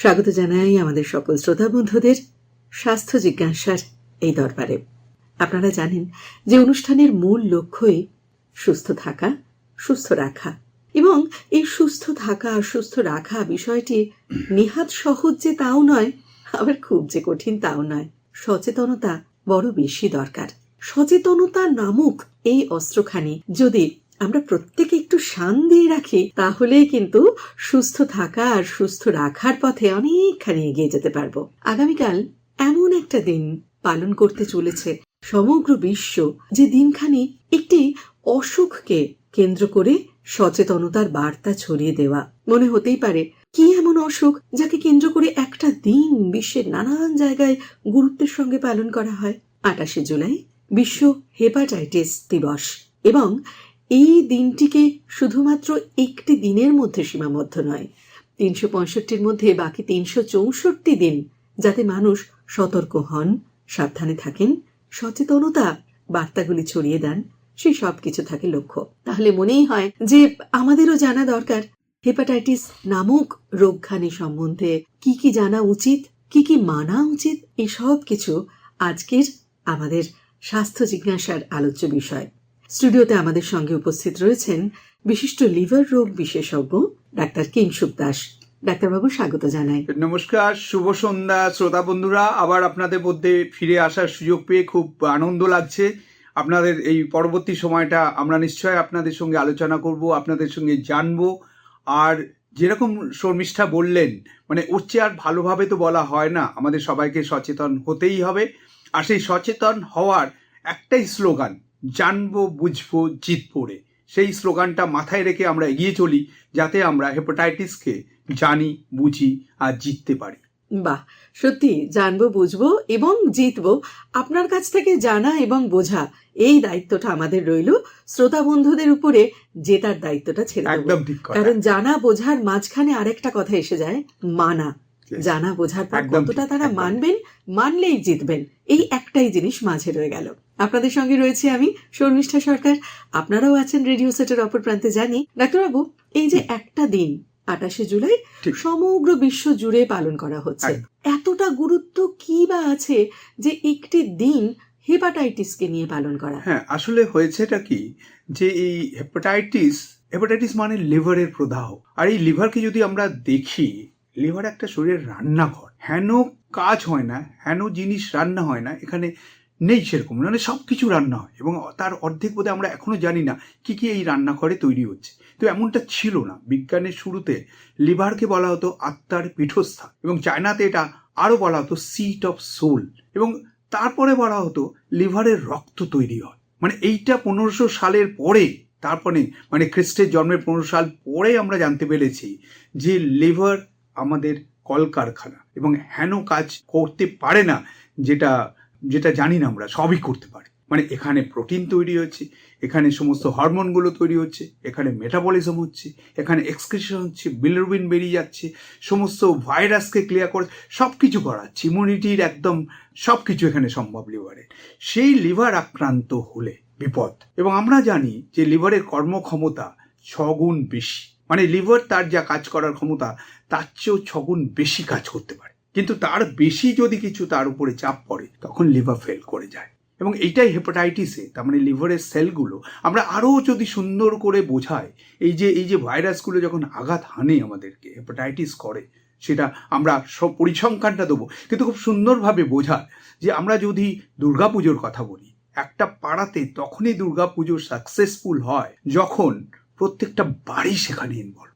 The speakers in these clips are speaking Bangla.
স্বাগত জানাই আমাদের সকল শ্রোতা বন্ধুদের স্বাস্থ্য জিজ্ঞাসার এই দরবারে। আপনারা জানেন যে অনুষ্ঠানের মূল লক্ষ্যই সুস্থ থাকা, সুস্থ রাখা, এবং এই সুস্থ থাকা আর সুস্থ রাখা বিষয়টি নেহাত সহজ যে তাও নয়, আবার খুব যে কঠিন তাও নয়। সচেতনতা বড় বেশি দরকার। সচেতনতা নামক এই অস্ত্রখানি যদি আমরা প্রত্যেকে একটু শান দিয়ে রাখি, তাহলেই কিন্তু সুস্থ থাকা আর সুস্থ রাখার পথে অনেকখানি এগিয়ে যেতে পারবো। আগামীকাল এমন একটা দিন পালন করতে চলেছে সমগ্র বিশ্ব, যে দিনখানি একটি অসুখকে কেন্দ্র করে সচেতনতার বার্তা ছড়িয়ে দেওয়া। মনে হতেই পারে, কি এমন অসুখ যাকে কেন্দ্র করে একটা দিন বিশ্বের নানান জায়গায় গুরুত্বের সঙ্গে পালন করা হয়? 28শে জুলাই বিশ্ব হেপাটাইটিস দিবস, এবং এই দিনটিকে শুধুমাত্র একটি দিনের মধ্যে সীমাবদ্ধ নয়, 365-র মধ্যে বাকি 364 দিন যাতে মানুষ সতর্ক হন, সাবধানে থাকেন, সচেতনতা বার্তাগুলি ছড়িয়ে দেন, সেই সব কিছু থাকে লক্ষ্য। তাহলে মনেই হয় যে আমাদেরও জানা দরকার হেপাটাইটিস নামক রোগখানি সম্বন্ধে কি কি জানা উচিত, কি কি মানা উচিত। এই সব কিছু আজকের আমাদের স্বাস্থ্য জিজ্ঞাসার আলোচ্য বিষয়। স্টুডিওতে আমাদের সঙ্গে উপস্থিত রয়েছেন বিশিষ্ট লিভার রোগ বিশেষজ্ঞ ডাক্তার কিংশুক দাস। ডাক্তারবাবু, স্বাগত জানাই। নমস্কার, শুভ সন্ধ্যা শ্রোতা বন্ধুরা। আবার আপনাদের মধ্যে ফিরে আসার সুযোগ পেয়ে খুব আনন্দ লাগছে। আপনাদের এই পরবর্তী সময়টা আমরা নিশ্চয় আপনাদের সঙ্গে আলোচনা করব, আপনাদের সঙ্গে জানবো। আর যেরকম শর্মিষ্ঠা বললেন, মানে ওর চেয়ে আর ভালোভাবে তো বলা হয় না, আমাদের সবাইকে সচেতন হতেই হবে। আর সেই সচেতন হওয়ার একটাই স্লোগান, জানবো, বুঝবো, জিতবো রে। সেই স্লোগানটা মাথায় রেখে আমরা এগিয়ে চলি, যাতে আমরা হেপাটাইটিসকে জানি, বুঝি আর জিততে পারি। বাহ, সত্যি জানবো, বুঝবো এবং জিতবো। আপনার কাছ থেকে জানা এবং বোঝা, এই দায়িত্বটা আমাদের রইল। শ্রোতা বন্ধুদের উপরে জেতার দায়িত্বটা ছেড়ে দেব। একদম ঠিক কথা। কারণ জানা বোঝার মাঝখানে আরেকটা কথা এসে যায়, মানা। জানা বোঝার পর কতটা তারা মানবেন, মানলেই জিতবেন, এই একটাই জিনিস মাঝে রয়ে গেল। আপনাদের সঙ্গে রয়েছে আমি, শর্মিষ্ঠা সরকার। আপনারাও আছেন রেডিও সেটের অপর প্রান্তে। জানি ডাক্তারবাবু, এই যে একটা দিন 28শে জুলাই সমগ্র বিশ্ব জুড়ে পালন করা হচ্ছে, এতটা গুরুত্ব কি বা আছে যে একটি দিন হেপাটাইটিসকে নিয়ে পালন করা? হ্যাঁ, আসলে হয়েছেটা কি, যে এই হেপাটাইটিস মানে লিভারের প্রদাহ। আর এই লিভারকে যদি আমরা দেখি, লিভার একটা শরীরের রান্নাঘর। হেন কাজ হয় না, হেন জিনিস রান্না হয় না এখানে নেই সেরকম, মানে সব কিছু রান্না হয়, এবং তার অর্ধেক বোধহয় আমরা এখনো জানি না কি কি এই রান্নাঘরে তৈরি হচ্ছে। তো এমনটা ছিল না। বিজ্ঞানের শুরুতে লিভারকে বলা হতো আত্মার পীঠস্থান, এবং চায়নাতে এটা আরো বলা হতো সিট অফ সোল, এবং তারপরে বলা হতো লিভারের রক্ত তৈরি হয়। মানে এইটা 1500 সালের পরে, তারপরে মানে খ্রিস্টের জন্মের 15 সাল পরে আমরা জানতে পেরেছি যে লিভার আমাদের কলকারখানা, এবং হেন কাজ করতে পারে না যেটা যেটা জানি না আমরা সবই করতে পারি। মানে এখানে প্রোটিন তৈরি হচ্ছে, এখানে সমস্ত হরমোনগুলো তৈরি হচ্ছে, এখানে মেটাবলিজম হচ্ছে, এখানে এক্সক্রিশন হচ্ছে, বিলিরুবিন বেরিয়ে যাচ্ছে, সমস্ত ভাইরাসকে ক্লিয়ার করে সব কিছু করাচ্ছে, ইমিউনিটির একদম সব কিছু এখানে সম্ভব লিভারের। সেই লিভার আক্রান্ত হলে বিপদ। এবং আমরা জানি যে লিভারের কর্মক্ষমতা 6 গুণ বেশি, মানে লিভার তার যা কাজ করার ক্ষমতা তার চেয়েও 6 গুণ বেশি কাজ করতে পারে। কিন্তু তার বেশি যদি কিছু তার উপরে চাপ পড়ে, তখন লিভার ফেল করে যায়। এবং এইটাই হেপাটাইটিসে, তার মানে লিভারের সেলগুলো আমরা আরও যদি সুন্দর করে বোঝাই, এই যে ভাইরাসগুলো যখন আঘাত হানে আমাদেরকে, হেপাটাইটিস করে, সেটা আমরা সব পরিসংখ্যানটা দেবো, কিন্তু খুব সুন্দরভাবে বোঝায় যে আমরা যদি দুর্গাপুজোর কথা বলি, একটা পাড়াতে তখনই দুর্গাপুজো সাকসেসফুল হয় যখন প্রত্যেকটা বাড়ি সেখানে ইনভলভ।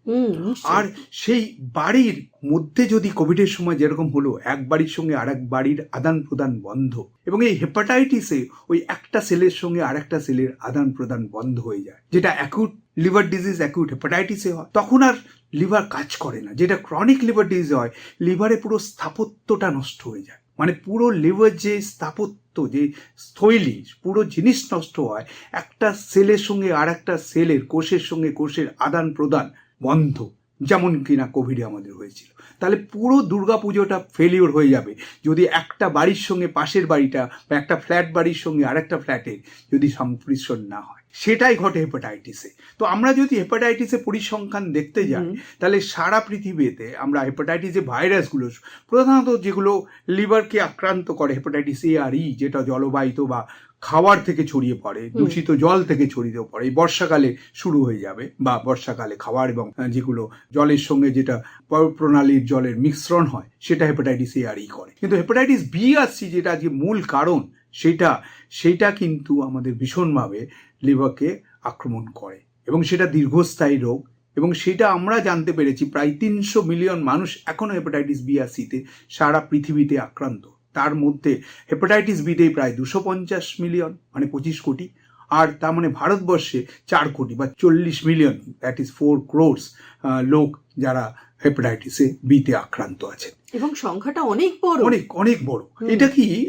আর সেই বাড়ির মধ্যে যদি কোভিডের সময় যেরকম হলো, এক বাড়ির সঙ্গে আরেক বাড়ির আদান প্রদান বন্ধ, এবং এই হেপাটাইটিসে ওই একটা সেলের সঙ্গে আরেকটা সেলের আদান প্রদান বন্ধ হয়ে যায়, যেটা অ্যাকিউট লিভার ডিজিজ অ্যাকিউট হেপাটাইটিসে হয়, তখন আর লিভার কাজ করে না। যেটা ক্রনিক লিভার ডিজিজ হয়, লিভারে পুরো স্থাপত্যটা নষ্ট হয়ে যায়, মানে পুরো লিভার যে স্থাপত্য, যে স্থৈলী, পুরো জিনিস নষ্ট হয়। একটা সেলের সঙ্গে আর একটা সেলের, কোষের সঙ্গে কোষের আদান প্রদান বন্ধ, যেমন কিনা কোভিডে আমাদের হয়েছিল। তাহলে পুরো দুর্গাপুজোটা ফেলিওর হয়ে যাবে যদি একটা বাড়ির সঙ্গে পাশের বাড়িটা, বা একটা ফ্ল্যাট বাড়ির সঙ্গে আরেকটা ফ্ল্যাটের যদি সম্প্রসারণ না হয়। সেটাই ঘটে হেপাটাইটিসে। তো আমরা যদি হেপাটাইটিসের পরিসংখ্যান দেখতে যাই তাহলে সারা পৃথিবীতে আমরা হেপাটাইটিসের ভাইরাসগুলো প্রধানত যেগুলো লিভারকে আক্রান্ত করে, হেপাটাইটিস এ আর ই, যেটা জলবাহিত বা খাওয়ার থেকে ছড়িয়ে পড়ে, দূষিত জল থেকে ছড়িয়ে পড়ে, বর্ষাকালে শুরু হয়ে যাবে, বা বর্ষাকালে খাবার এবং যেগুলো জলের সঙ্গে যেটা প্রণালীর জলের মিশ্রণ হয় সেটা হেপাটাইটিস এ আর ই করে। কিন্তু হেপাটাইটিস বি আর সি যেটা যে মূল কারণ সেটা কিন্তু আমাদের ভীষণভাবে লিভারকে আক্রমণ করে এবং সেটা দীর্ঘস্থায়ী রোগ। এবং সেটা আমরা জানতে পেরেছি প্রায় 300 মিলিয়ন মানুষ এখনো হেপাটাইটিস বি আর সিতে সারা পৃথিবীতে আক্রান্ত। তার মধ্যে হেপাটাইটিস বিতে প্রায় 250 মিলিয়ন, মানে 25 কোটি, আর তার মানে ভারতবর্ষে 4 কোটি বা 40 মিলিয়ন, দ্যাট ইজ 4 crores লোক যারা হেপাটাইটিসে বিতে আক্রান্ত আছে। এবং সংখ্যাটা অনেক বড়, অনেক বড়।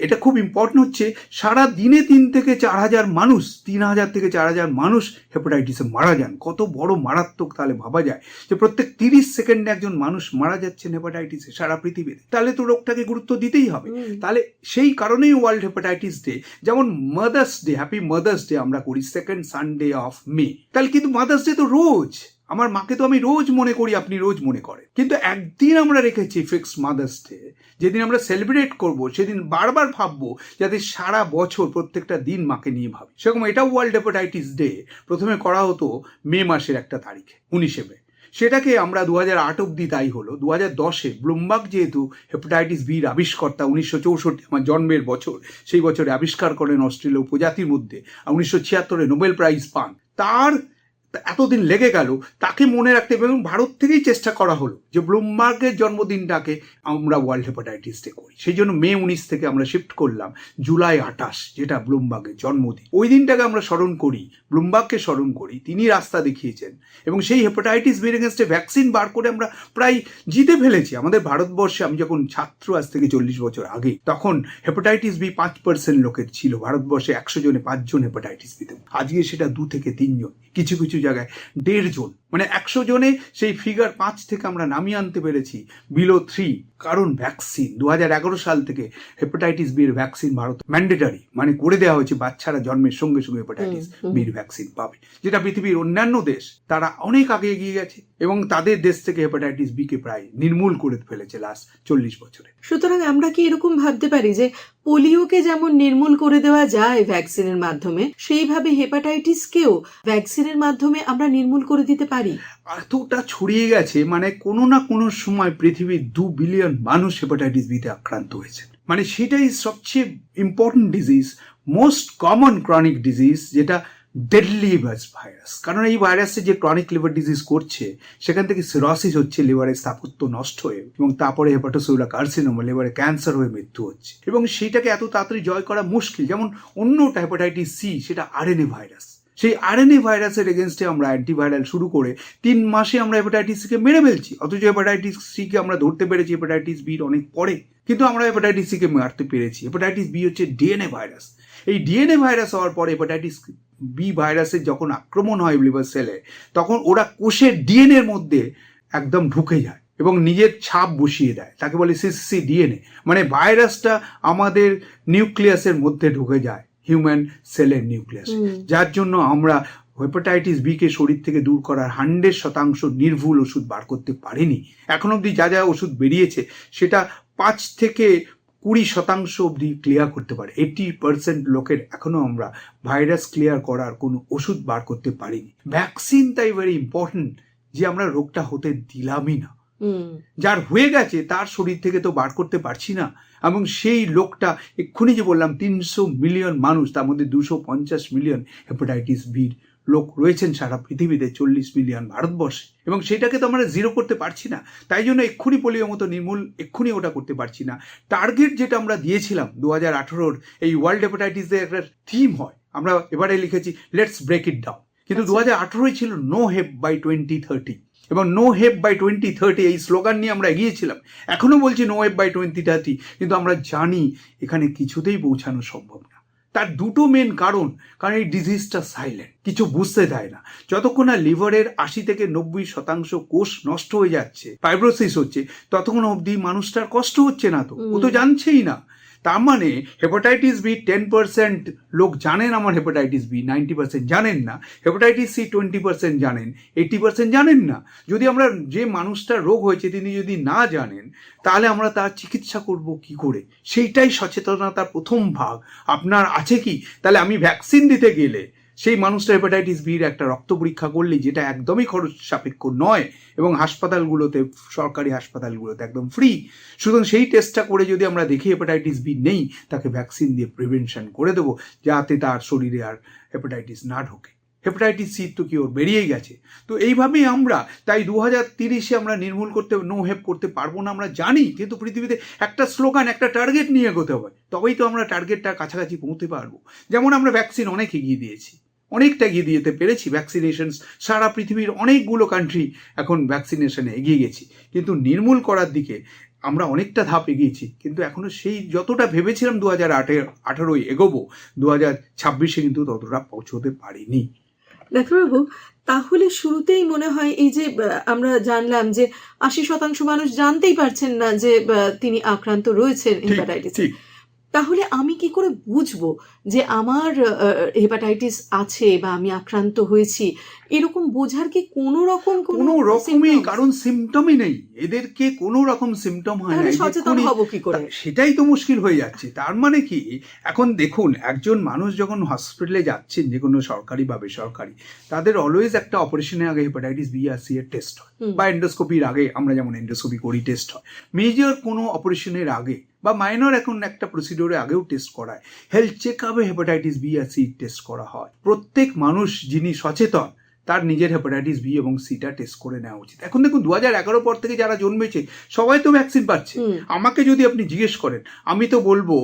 এটা খুব ইম্পর্টেন্ট হচ্ছে, সারা দিনে 3 থেকে 4 হাজার মানুষ, 3,000 থেকে 4 হাজার মানুষ হেপাটাইটিসে মারা যান। কত বড় মারাত্মক, তাহলে ভাবা যায় যে প্রত্যেক 30 সেকেন্ডে একজন মানুষ মারা যাচ্ছেন হেপাটাইটিসে সারা পৃথিবীতে। তাহলে তো রোগটাকে গুরুত্ব দিতেই হবে। তাহলে সেই কারণেই ওয়ার্ল্ড হেপাটাইটিস ডে, যেমন mother's day, happy mother's day আমরা করি সেকেন্ড সানডে অফ মে, তাহলে কিন্তু মাদার্স ডে তো রোজ, আমার মাকে তো আমি রোজ মনে করি, আপনি রোজ মনে করেন, কিন্তু একদিন আমরা রেখেছি ফিক্স মাদার্স ডে, যেদিন আমরা সেলিব্রেট করব, সেদিন বারবার ভাববো যাতে সারা বছর প্রত্যেকটা দিন মাকে নিয়ে ভাবি। সেরকম এটাও ওয়ার্ল্ড হেপাটাইটিস ডে প্রথমে করা হতো মে মাসের 1 তারিখে, 19 মে। সেটাকে আমরা 2008 অব্দি তাই হলো। 2010-এ ব্লুমবার্গ যেহেতু হেপাটাইটিস বির আবিষ্কর্তা, 1964 আমার জন্মের বছর, সেই বছরে আবিষ্কার করেন অস্ট্রেলীয় উপজাতির মধ্যে, 1976-এ নোবেল প্রাইজ পান। তার এতদিন লেগে গেল তাকে মনে রাখতে, এবং ভারত থেকেই চেষ্টা করা হলো যে ব্লুমবার্গের জন্মদিনটাকে আমরা ওয়ার্ল্ড হেপাটাইটিস ডে করি। সেই জন্য মে 19 থেকে আমরা শিফট করলাম জুলাই 28, যেটা ব্লুমবার্গের জন্মদিন। ওই দিনটাকে আমরা স্মরণ করি, ব্লুমবার্গকে স্মরণ করি, তিনি রাস্তা দেখিয়েছেন এবং সেই হেপাটাইটিস বির এগেনস্টে ভ্যাকসিন বার করে আমরা প্রায় জিতে ফেলেছি। আমাদের ভারতবর্ষে, আমি যখন ছাত্র, আজ থেকে 40 বছর আগে, তখন হেপাটাইটিস বি 5% লোকের ছিল। ভারতবর্ষে 100 জনে 5 জন হেপাটাইটিস বিতে, আজকে সেটা 2 থেকে 3 জন, কিছু কিছু জায়গায় 1.5 জন, মানে 100 জনে সেই ফিগার 5 থেকে আমরা নামিয়ে আনতে পেরেছি বিলো 3। কারণ ভ্যাকসিন 2011 সাল থেকে হেপাটাইটিস বির ভ্যাকসিন ভারত ম্যান্ডেটারি, মানে করে দেওয়া হয়েছে, বাচ্চারা জন্মের সঙ্গে সঙ্গে হেপাটাইটিস বির ভ্যাকসিন পাবে, যেটা পৃথিবীর অন্যান্য দেশ তারা অনেক আগে এগিয়ে গেছে এবং তাদের দেশ থেকে হেপাটাইটিস বি কে প্রায় নির্মূল করে ফেলেছে লাস্ট 40 বছরে। সুতরাং আমরা কি এরকম ভাবতে পারি যে পোলিওকে যেমন নির্মূল করে দেওয়া যায় ভ্যাকসিনের মাধ্যমে, সেইভাবে হেপাটাইটিসকেও ভ্যাকসিনের মাধ্যমে আমরা নির্মূল করে দিতে পারি? এতটা ছড়িয়ে গেছে, মানে কোনো না কোনো সময় পৃথিবীর 2 বিলিয়ন মানুষ হেপাটাইটিস বিতে আক্রান্ত হয়েছে। মানে সেটাই সবচেয়ে important disease, most common chronic disease, যেটা ডেডলি ভাইরাস। কারণ এই ভাইরাসে যে ক্রনিক লিভার ডিজিজ করছে, সেখান থেকে সিরোসিস হচ্ছে, লিভারের স্থাপত্য নষ্ট হয়ে, এবং তারপরে হেপাটোসেলুলার কার্সিনোমা, লিভারে ক্যান্সার হয়ে মৃত্যু হচ্ছে। এবং সেইটাকে এত তাড়াতাড়ি জয় করা মুশকিল। যেমন অন্যটা হেপাটাইটিস সি, সেটা আরএনএ ভাইরাস। সেই আরএনএ ভাইরাসের এগেনস্টে আমরা অ্যান্টিভাইরাল শুরু করে 3 মাসে আমরা হেপাটাইটিস সিকে মেরে ফেলছি, অথচ হেপাটাইটিস সিকে আমরা ধরতে পেরেছি হেপাটাইটিস বির অনেক পরে, কিন্তু আমরা হেপাটাইটিস সিকে মারতে পেরেছি। হেপাটাইটিস বি হচ্ছে ডিএনএ ভাইরাস। এই ডিএনএ ভাইরাস হওয়ার পরে হেপাটাইটিস বি ভাইরাসের যখন আক্রমণ হয় লিভার সেলে, তখন ওরা কোষের ডিএনএর মধ্যে একদম ঢুকে যায় এবং নিজের ছাপ বসিয়ে দেয়, তাকে বলে সিসি ডিএনএ। মানে ভাইরাসটা আমাদের নিউক্লিয়াসের মধ্যে ঢুকে যায়, হিউম্যান সেলের নিউক্লিয়াস, যার জন্য আমরা হেপাটাইটিস বি কে শরীর থেকে দূর করার 100% নির্ভুল ওষুধ বার করতে পারিনি। এখন অবধি যা যা ওষুধ বেরিয়েছে সেটা 5 থেকে 20% অবধি ক্লিয়ার করতে পারে। 80% লোকের এখনো আমরা ভাইরাস ক্লিয়ার করার কোনো ওষুধ বার করতে পারিনি। ভ্যাকসিন তাই ভেরি ইম্পর্টেন্ট, যে আমরা রোগটা হতে দিলামই না। যার হয়ে গেছে তার শরীর থেকে তো বার করতে পারছি না, এবং সেই লোকটা, এক্ষুনি যে বললাম 300 মিলিয়ন মানুষ, তার মধ্যে 250 মিলিয়ন হেপাটাইটিস বির লোক রয়েছেন সারা পৃথিবীতে, 40 মিলিয়ন ভারতবর্ষে, এবং সেটাকে তো আমরা জিরো করতে পারছি না। তাই জন্য এক্ষুনি পোলিও মতো নির্মূল এক্ষুনি ওটা করতে পারছি না। টার্গেট যেটা আমরা দিয়েছিলাম 2018-র এই ওয়ার্ল্ড হেপাটাইটিস ডে একটা থিম হয়, আমরা এবারে লিখেছি লেটস ব্রেক ইট ডাউন, কিন্তু 2018-ই ছিল নো হেপ বাই 2030, এবং নো হেপ বাই 2030 এই স্লোগান নিয়ে আমরা এগিয়েছিলাম। এখনো বলছি নো হেপ বাই 2030, কিন্তু আমরা জানি এখানে কিছুতেই পৌঁছানো সম্ভব না। তার দুটো মেন কারণ এই ডিজিজটা সাইলেন্ট, কিছু বুঝতে দেয় না। যতক্ষণ না লিভারের 80 থেকে 90% কোষ নষ্ট হয়ে যাচ্ছে, ফাইব্রোসিস হচ্ছে, ততক্ষণ অবধি মানুষটার কষ্ট হচ্ছে না, তো ও তো জানছেই না। তার মানে হেপাটাইটিস বি 10% লোক জানেন আমার হেপাটাইটিস বি, 90% জানেন না। হেপাটাইটিস সি 20% জানেন, 80% জানেন না। যদি আমরা যে মানুষটার রোগ হয়েছে তিনি যদি না জানেন, তাহলে আমরা তার চিকিৎসা করব কি করে? সেইটাই সচেতনতার প্রথম ভাগ। আপনার আছে কি? তাহলে আমি ভ্যাকসিন দিতে গেলে সেই মানুষটা হেপাটাইটিস বির একটা রক্ত পরীক্ষা করলে, যেটা একদমই খরচ সাপেক্ষ নয় এবং হাসপাতালগুলোতে, সরকারি হাসপাতালগুলোতে একদম ফ্রি, সুতরাং সেই টেস্টটা করে যদি আমরা দেখি হেপাটাইটিস বি নেই, তাকে ভ্যাকসিন দিয়ে প্রিভেনশন করে দেবো, যাতে তার শরীরে আর হেপাটাইটিস না ঢোকে। হেপাটাইটিস সি তো কি ওর বেরিয়েই গেছে। তো এইভাবেই আমরা, তাই 2030-এ আমরা নির্মূল করতে, নো হেপ করতে পারবো না আমরা জানি, কিন্তু পৃথিবীতে একটা স্লোগান, একটা টার্গেট নিয়ে এগোতে হবে, তবেই তো আমরা টার্গেটটার কাছাকাছি পৌঁছতে পারবো। যেমন আমরা ভ্যাকসিন অনেক এগিয়ে দিয়েছি, অনেকটা এগিয়ে দিতে পেরেছি। ভ্যাকসিনেশন সারা পৃথিবীর অনেকগুলো কান্ট্রি এখন ভ্যাকসিনেশনে এগিয়ে গেছি, কিন্তু নির্মূল করার দিকে আমরা অনেকটা ধাপ এগিয়েছি, কিন্তু এখনো সেই যতটা ভেবেছিলাম 2018 এগোবো, 2026-এ কিন্তু ততটা পৌঁছতে পারিনি। ডাক্তারবাবু, তাহলে শুরুতেই মনে হয় এই যে আমরা জানলাম যে 80% মানুষ জানতেই পারছেন না যে তিনি আক্রান্ত রয়েছেন হেপাটাইটিস। তাহলে আমি কি করে বুঝবো যে আমার হেপাটাইটিস আছে বা আমি আক্রান্ত হয়েছি? এরকম বোঝার কি কোনো রকমই কারণ সিমটমই নেই, এদেরকে কোনো রকম সিমটম হয় না, সচেতন হব কি করে? সেটাই তো মুশকিল হয়ে যাচ্ছে। তার মানে কি, এখন দেখুন, একজন মানুষ যখন হসপিটালে যাচ্ছেন, যে কোনো সরকারি বা বেসরকারি, তাদের অলওয়েজ একটা অপারেশনের আগে হেপাটাইটিস বি আর সি এর টেস্ট হয়, বা এন্ডোস্কোপির আগে, আমরা যেমন এন্ডোস্কোপি করি, টেস্ট হয়। মেজর কোনো অপারেশনের আগে বা মাইনর এখন একটা প্রসিডিওরে আগেও টেস্ট করায়। হেলথ চেক আপে হেপাটাইটিস বি আর সি টেস্ট করা হয়। প্রত্যেক মানুষ যিনি সচেতন, তার নিজের হেপাটাইটিস বি এবং সিটা টেস্ট করে নেওয়া উচিত। এখন দেখুন, 2011 পর থেকে যারা জন্মেছে সবাই তো ভ্যাকসিন পাচ্ছে। আমাকে যদি আপনি জিজ্ঞেস করেন, আমি তো বলবো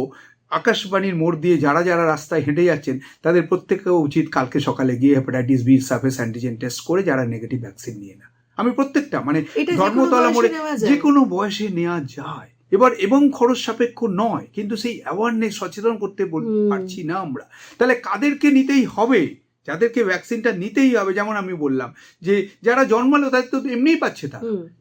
আকাশবাণীর মোড় দিয়ে যারা যারা রাস্তায় হেঁটে যাচ্ছেন, তাদের প্রত্যেকেও উচিত কালকে সকালে গিয়ে hepatitis B surface antigen test করে যারা নেগেটিভ ভ্যাকসিন নিয়ে না। আমি প্রত্যেকটা, মানে ধর্মতলা মোড়ে যে কোনো বয়সে নেওয়া যায় এবার, এবং খরচ সাপেক্ষ নয়, কিন্তু সেই অ্যাওয়ারনেস, সচেতন করতে পারছি না আমরা। তাহলে কাদেরকে নিতেই হবে? যাদেরকে ভ্যাকসিনটা নিতেই হবে, যেমন আমি বললাম যে যারা জন্মালো তাদের তো এমনিই পাচ্ছে,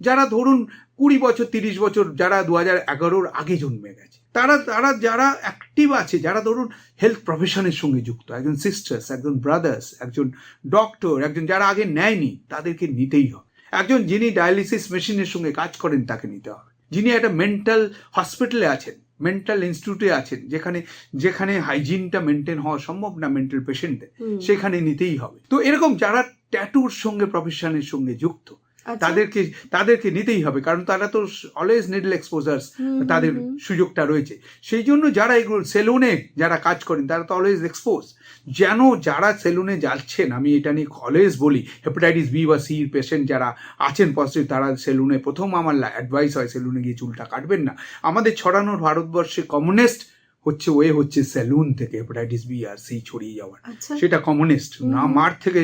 যারা ধরুন 20 বছর 30 বছর, যারা 2011 আগে জন্মে গেছে, তারা যারা অ্যাক্টিভ আছে, যারা ধরুন হেলথ প্রফেশনের সঙ্গে যুক্ত, একজন সিস্টার্স, একজন ব্রাদার্স, একজন ডক্টর, একজন যারা আগে নেয়নি, তাদেরকে নিতেই হবে। একজন যিনি ডায়ালিসিস মেশিনের সঙ্গে কাজ করেন, তাকে নিতে হবে। যিনি একটা মেন্টাল হসপিটালে আছেন, মেন্টাল ইনস্টিটিউটে আছেন, যেখানে হাইজিনটা মেনটেন হওয়া সম্ভব না মেন্টাল পেশেন্টদের, সেখানে নিতেই হবে। তো এরকম যারা ট্যাটুর সঙ্গে, প্রফেশনের সঙ্গে যুক্ত, তাদেরকে নিতেই হবে, কারণ তারা তো অলওয়েজ নিডল এক্সপোজার্স, তাদের সুযোগটা রয়েছে। সেই জন্য যারা এগুলো সেলুনে যারা কাজ করেন, তারা তো অলওয়েজ এক্সপোজ। যেন যারা সেলুনে যাচ্ছেন, আমি এটা নিয়ে অলওয়েজ বলি, হেপাটাইটিস বি বা সি পেশেন্ট যারা আছেন পজিটিভ, তারা সেলুনে, প্রথম আমার অ্যাডভাইস হয় সেলুনে গিয়ে চুলটা কাটবেন না। আমাদের ছড়ানোর ভারতবর্ষে কমনেস্ট হচ্ছে সেলুন থেকে হেপাটাইটিস বি আর সি ছড়িয়ে যাওয়ার, সেটা কমনেস্ট না। মার থেকে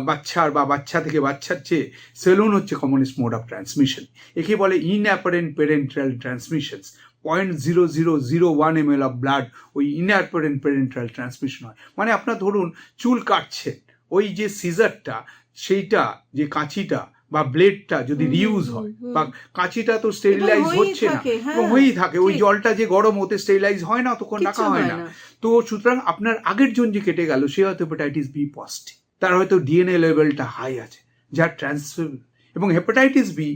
বাচ্চার বা বাচ্চা থেকে বাচ্চার চেয়ে সেলুন হচ্ছে কমনেস্ট মোড অফ ট্রান্সমিশন। একে বলে inapparent parental transmissions. 0.0001 ml of blood ওই ইনঅ্যাপারেন্ট প্যারেন্টাল ট্রান্সমিশন হয়। মানে আপনার ধরুন চুল কাটছেন, ওই যে সিজারটা, সেইটা যে কাঁচিটা বা ব্লেডটা যদি রিউজ হয়, বা কাঁচিটা তো স্টেরিলাইজ হচ্ছে না, হয়েই থাকে, ওই জলটা যে গরম হতে স্টেরিলাইজ হয় না, তখন রাখা হয় না। তো সুতরাং আপনার আগের জন যে কেটে গেল, সে হয়তো হেপাটাইটিস বি পজিটিভ, তার হয়তো ডিএনএ লেভেলটা হাই আছে, যার ট্রান্সফার। এবং হেপাটাইটিস বি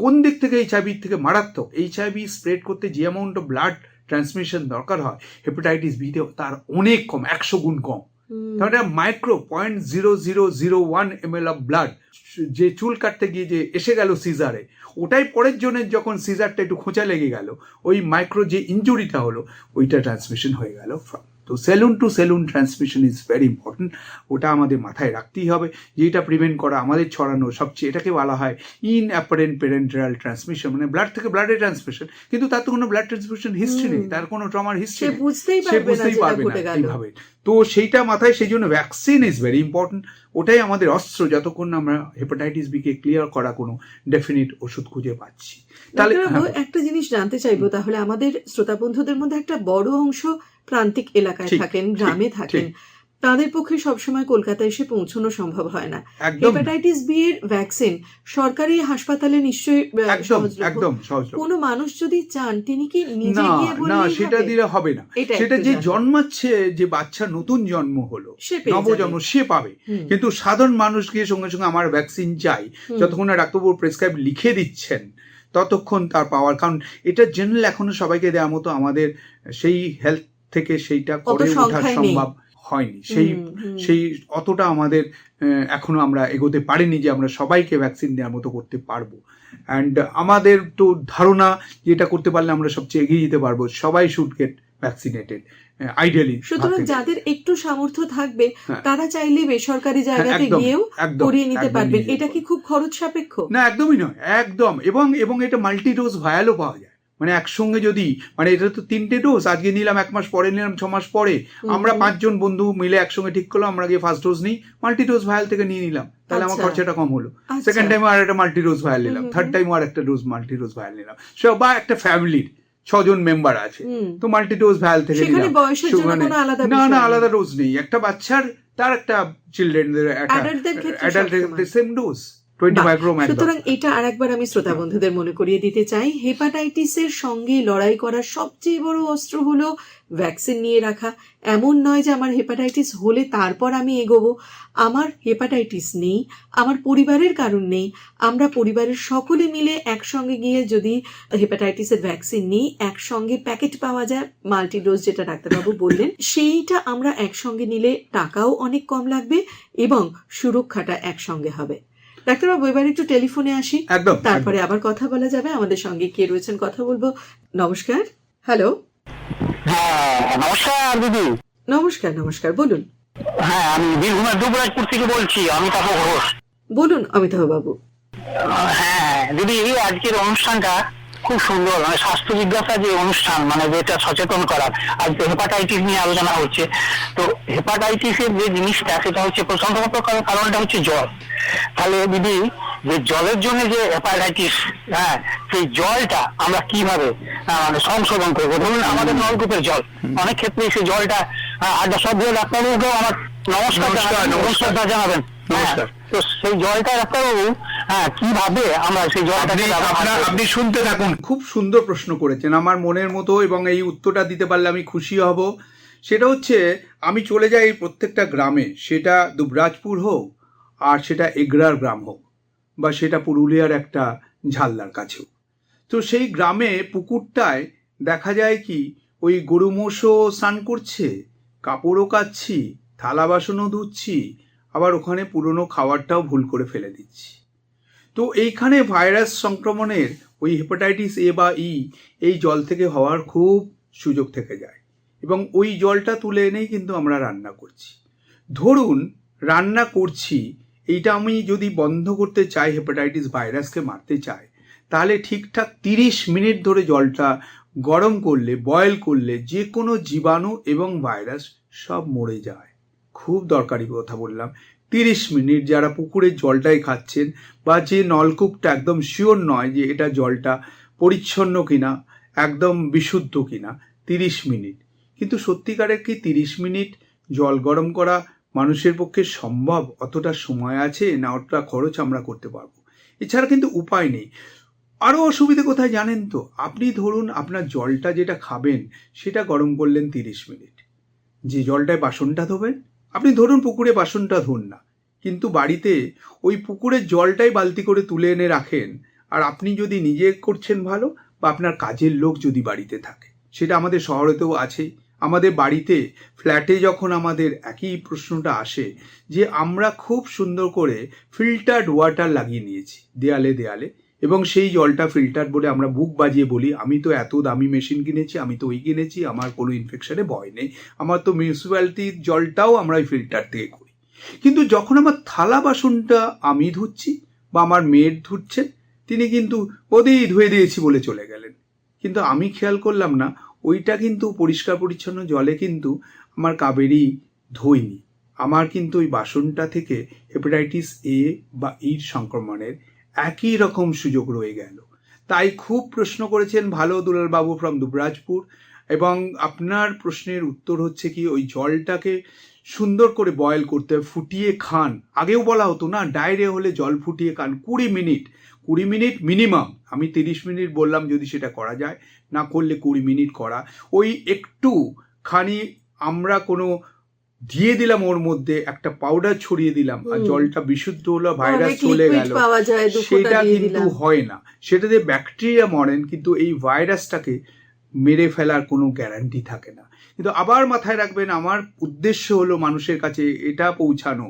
কোন দিক থেকে এইচআইভি থেকে মারাত্মক, এইচআইভি স্প্রেড করতে যে অ্যামাউন্ট অফ ব্লাড ট্রান্সমিশন দরকার হয়, হেপাটাইটিস বিতে তার অনেক কম, 100 গুণ কম। তাহলে মাইক্রো 0.0001 ml অফ ব্লাড যে চুল কাটতে গিয়ে যে এসে গেল সিজারে, ওটাই পরের জনের যখন সিজারটা একটু খোঁচা লেগে গেল, ওই মাইক্রো যে ইনজুরিটা হলো, ওইটা ট্রান্সমিশন হয়ে গেল। তো saloon to saloon transmission is very important. ওটা আমাদের মাথায় রাখতেই হবে, যেটা প্রিভেন্ট করা আমাদের ছড়ানো সবচেয়ে, এটাকে বলা হয় ইনঅ্যাপারেন্ট প্যারেন্টাল ট্রান্সমিশন, মানে ব্লাড থেকে ব্লাডে ট্রান্সমিশন, কিন্তু তার তো কোনো ব্লাড ট্রান্সমিশন হিস্ট্রি নেই, তার কোনো ট্রমার হিস্ট্রি নেই, সে বুঝতেই পারবে না এইভাবে। তো সেইটা মাথায়, সেই জন্য ভ্যাকসিন ইজ ভেরি ইম্পর্টেন্ট। ওটাই আমাদের অস্ত্র, যতক্ষণ আমরা হেপাটাইটিস বি কে ক্লিয়ার করা কোনো ডেফিনিট ওষুধ খুঁজে পাচ্ছি। তাহলে একটা জিনিস জানতে চাইবো, তাহলে আমাদের শ্রোতা বন্ধুদের মধ্যে একটা বড় অংশ প্রান্তিক এলাকায় থাকেন, গ্রামে থাকেন, তাদের পক্ষে সবসময় কলকাতা এসে পৌঁছানো সম্ভব হয় না। একদম হেপাটাইটিস বি এর ভ্যাকসিন সরকারি হাসপাতালে নিশ্চয়ই একদম সহজলভ্য। একদম সহজলভ্য। কোনো মানুষ যদি চান তিনি কি নিজে না গিয়ে না, বললেই সেটা হবে? দিলে হবে না। এটা সেটা একটু যে জানবো। জন্মাচ্ছে, যে বাচ্চা নতুন জন্ম হলো, সে পেয়ে নবজন্ম, যাবে। সে পাবে। হুম, কিন্তু সাধারণ মানুষ গিয়ে সঙ্গে সঙ্গে আমার ভ্যাকসিন চাই, হুম, যতক্ষণ না ডাক্তারবাবু প্রেসক্রাইব লিখে দিচ্ছেন ততক্ষণ তার পাওয়ার, কারণ এটা জেনারেল এখনো সবাইকে দেওয়ার মতো আমাদের সেই হেলথ থেকে সেইটা অত করে ওঠা সংখ্যায় নেই। সম্ভব হয়নি। সেই হুম, হুম। সেই অতটা আমাদের এখনো আমরা এগোতে পারিনি যে আমরা সবাইকে ভ্যাকসিন দেওয়ার মতো করতে পারবো। অ্যান্ড আমাদের তো ধারণা যেটা করতে পারলে আমরা সবচেয়ে এগিয়ে যেতে পারবো, সবাই শুড গেট ভ্যাকসিনেটেড আইডিয়ালি। সুতরাং যাদের একটু সামর্থ্য থাকবে হ্যাঁ। তারা চাইলে বেসরকারি জায়গাতে একদম, গিয়েও একদম, করিয়ে নিতে একদম পারবেন। নিয়ে এটা কি যেতে খুব খরচ সাপেক্ষ? না, একদমই নয়, একদম। এবং এটা মাল্টি ডোজ ভায়ালও পাওয়া যায়, মানে একসঙ্গে যদি, মানে এটা তো 3টে ডোজ, আজকে নিলাম 1 মাস পরে, নিলাম 6 মাস পরে, আমরা 5 জন বন্ধু মিলে একসঙ্গে ঠিক করলাম আমরা গিয়ে ফার্স্ট ডোজ নিই, মাল্টি ডোজ ভায়াল থেকে নিয়ে নিলাম, তাহলে আমার আচ্ছা। খরচাটা কম হলো। আচ্ছা। সেকেন্ড টাইম আর একটা মাল্টি ডোজ ভায়াল নিলাম, হুম, থার্ড হুম। টাইম আর একটা ডোজ মাল্টি ডোজ ভায়াল নিলাম। বা একটা ফ্যামিলির 6 জন মেম্বার আছে, হুম। তো মাল্টি ডোজ ভায়াল থেকে সেখানে নিলাম। বয়সের জন্য সেখানে কোনো আলাদা না বিষয় না, নেই। আলাদা ডোজ নেই। একটা বাচ্চার তার একটা চিলড্রেনদের একটা Adultদের ক্ষেত্রে অ্যাডাল্টের সবসময়। সেম ডোজ 20 বাহ, মাইক্রোম একদম। সুতরাং এটা আরেকবার আমি শ্রোতা বন্ধুদের মনে করিয়ে দিতে চাই, হেপাটাইটিসের সঙ্গে লড়াই করার সবচেয়ে বড় অস্ত্র হলো ভ্যাকসিন নিয়ে রাখা। এমন নয় যে আমার হেপাটাইটিস হলে তারপর আমি এগোবো। আমার হেপাটাইটিস নেই, আমার পরিবারের কারণ নেই, আমরা পরিবারের সকলে মিলে একসঙ্গে গিয়ে যদি হেপাটাইটিসের ভ্যাকসিন নিই, একসঙ্গে প্যাকেট পাওয়া যায় মাল্টি ডোজ, যেটা ডাক্তারবাবু বললেন, সেইটা আমরা একসঙ্গে নিলে টাকাও অনেক কম লাগবে এবং সুরক্ষাটা একসঙ্গে হবে। ডাক্তারবাবু এবার একটু টেলিফোনে আসি, একদম তারপরে আবার কথা বলা যাবে। আমাদের সঙ্গে কে রয়েছেন কথা বলবো। নমস্কার। হ্যালো। হ্যাঁ নমস্কার দিদি। নমস্কার নমস্কার, বলুন। হ্যাঁ আমি বীরভূমের দুবরাজপুর থেকে বলছি, অমিতাভ ঘোষ। বলুন অমিতাভ বাবু। হ্যাঁ দিদি, আজকের অনুষ্ঠানটা খুব সুন্দর, মানে স্বাস্থ্য জিজ্ঞাসা যে অনুষ্ঠান, মানে যেটা সচেতন করার। আজকে হেপাটাইটিস নিয়ে আলোচনা হচ্ছে। তো হেপাটাইটিসের যে জিনিসটা, সেটা হচ্ছে প্রথমত কারণটা হচ্ছে জল। তাহলে দিদি, যে জলের জন্য যে হেপাটাইটিস, হ্যাঁ, সেই জলটা আমরা কিভাবে মানে সংশোধন করবো? ধরুন আমাদের নলকূপের জল, অনেক ক্ষেত্রে সেই জলটা আড্ডা সব দিয়ে ডাক্তারবাবুকেও আমার নমস্কার শ্রদ্ধা জানাবেন। নমস্কার। তো সেই জলটা ডাক্তারবাবু, হ্যাঁ, কিভাবে আমরা সেই জলটাকে আপনি শুনতে থাকুন। খুব সুন্দর প্রশ্ন করেছেন, আমার মনের মতো, এবং এই উত্তরটা দিতে পারলে আমি খুশি হব। সেটা হচ্ছে, আমি চলে যাই প্রত্যেকটা গ্রামে, সেটা দুবরাজপুর হোক আর সেটা এগরার গ্রাম হোক, বা সেটা পুরুলিয়ার একটা ঝালদার কাছেও, তো সেই গ্রামে পুকুরটায় দেখা যায় কি, ওই গরু মোষও স্নান করছে, কাপড়ও কাচ্ছি, থালা বাসনও ধুচ্ছি, আবার ওখানে পুরনো খাবারটাও ভুল করে ফেলে দিচ্ছি। তো এইখানে ভাইরাস সংক্রমণের, ওই হেপাটাইটিস এ বা ই, এই জল থেকে হওয়ার খুব সুযোগ থেকে যায়, এবং ওই জলটা তুলে এনেই কিন্তু আমরা রান্না করছি। ধরুন রান্না করছি, এইটা আমি যদি বন্ধ করতে চাই, হেপাটাইটিস ভাইরাসকে মারতে চাই, তাহলে ঠিকঠাক 30 মিনিট ধরে জলটা গরম করলে, বয়েল করলে, যে কোনো জীবাণু এবং ভাইরাস সব মরে যায়। খুব দরকারি কথা বললাম। 30 মিনিট, যারা পুকুরের জলটাই খাচ্ছেন, বা যে নলকূপটা একদম শিওর নয় যে এটা জলটা পরিচ্ছন্ন কিনা, একদম বিশুদ্ধ কিনা, 30 মিনিট। কিন্তু সত্যিকারের কি 30 মিনিট জল গরম করা মানুষের পক্ষে সম্ভব? অতটা সময় আছে না, অতটা খরচ আমরা করতে পারবো? এছাড়া কিন্তু উপায় নেই। আরও অসুবিধে কোথায় জানেন তো? আপনি ধরুন আপনার জলটা যেটা খাবেন সেটা গরম করলেন 30 মিনিট, যে জলটায় বাসনটা ধোবেন, আপনি ধরুন পুকুরে বাসনটা ধুন না, কিন্তু বাড়িতে ওই পুকুরের জলটাই বালতি করে তুলে এনে রাখেন, আর আপনি যদি নিজে করছেন ভালো, বা আপনার কাজের লোক যদি বাড়িতে থাকে, সেটা আমাদের শহরেতেও আছে। আমাদের বাড়িতে ফ্ল্যাটে যখন আমাদের একই প্রশ্নটা আসে, যে আমরা খুব সুন্দর করে ফিল্টার্ড ওয়াটার লাগিয়ে নিয়েছি দেয়ালে দেয়ালে, এবং সেই জলটা ফিল্টার বলে আমরা বুক বাজিয়ে বলি, আমি তো এত দামি মেশিন কিনেছি, আমি তো ওই কিনেছি, আমার কোনো ইনফেকশনে ভয় নেই, আমার তো মিউনিসিপ্যালিটির জলটাও আমরা ওই ফিল্টার থেকে করি। কিন্তু যখন আমার থালা বাসনটা আমি ধুচ্ছি, বা আমার মেয়ের ধুচ্ছেন, তিনি কিন্তু ওদেরই ধুয়ে দিয়েছি বলে চলে গেলেন, কিন্তু আমি খেয়াল করলাম না ওইটা কিন্তু পরিষ্কার পরিচ্ছন্ন জলে কিন্তু আমার কাবেরই ধুইনি। আমার কিন্তু ওই বাসনটা থেকে হেপাটাইটিস এ বা ইর সংক্রমণের একই রকম সুযোগ রয়ে গেল। তাই খুব প্রশ্ন করেছেন ভালো দুলালবাবু ফ্রম দুবরাজপুর, এবং আপনার প্রশ্নের উত্তর হচ্ছে কি ওই জলটাকে সুন্দর করে বয়েল করতে হবে, ফুটিয়ে খান। আগেও বলা হতো না ডায়রিয়া হলে জল ফুটিয়ে খান 20 মিনিট মিনিমাম। আমি 30 মিনিট বললাম যদি সেটা করা যায়, না করলে 20 মিনিট করা। ওই একটু খানি আমরা কোনো দিয়ে দিলাম, ওর মধ্যে একটা পাউডার ছড়িয়ে দিলাম আর জলটা বিশুদ্ধ হলো, ভাইরাস চলে গেল, সেটা কিন্তু হয় না। সেটাতে ব্যাকটেরিয়া মরেন, কিন্তু এই ভাইরাসটাকে মেরে ফেলার কোনো গ্যারান্টি থাকে না। কিন্তু আবার মাথায় রাখবেন, আমার উদ্দেশ্য হলো মানুষের কাছে এটা পৌঁছানো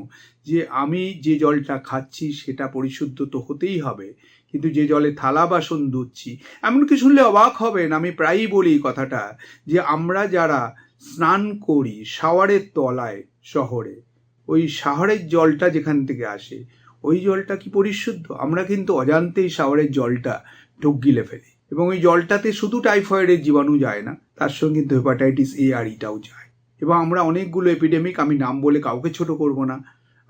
যে আমি যে জলটা খাচ্ছি সেটা পরিশুদ্ধ তো হতেই হবে, কিন্তু যে জলে থালা বাসন ধুচ্ছি, এমনকি শুনলে অবাক হবেন, আমি প্রায়ই বলি কথাটা, যে আমরা যারা স্নান করি শাওয়ারের তলায় শহরে, ওই শাওয়ারের জলটা যেখান থেকে আসে ওই জলটা কি পরিশুদ্ধ? আমরা কিন্তু অজান্তেই শাওয়ারের জলটা ঢোক গিলে ফেলি, এবং ওই জলটাতে শুধু টাইফয়েডের জীবাণু যায় না, তার সঙ্গে কিন্তু হেপাটাইটিস এ আর ইটাও যায়। এবং আমরা অনেকগুলো এপিডেমিক, আমি নাম বলে কাউকে ছোট করব না,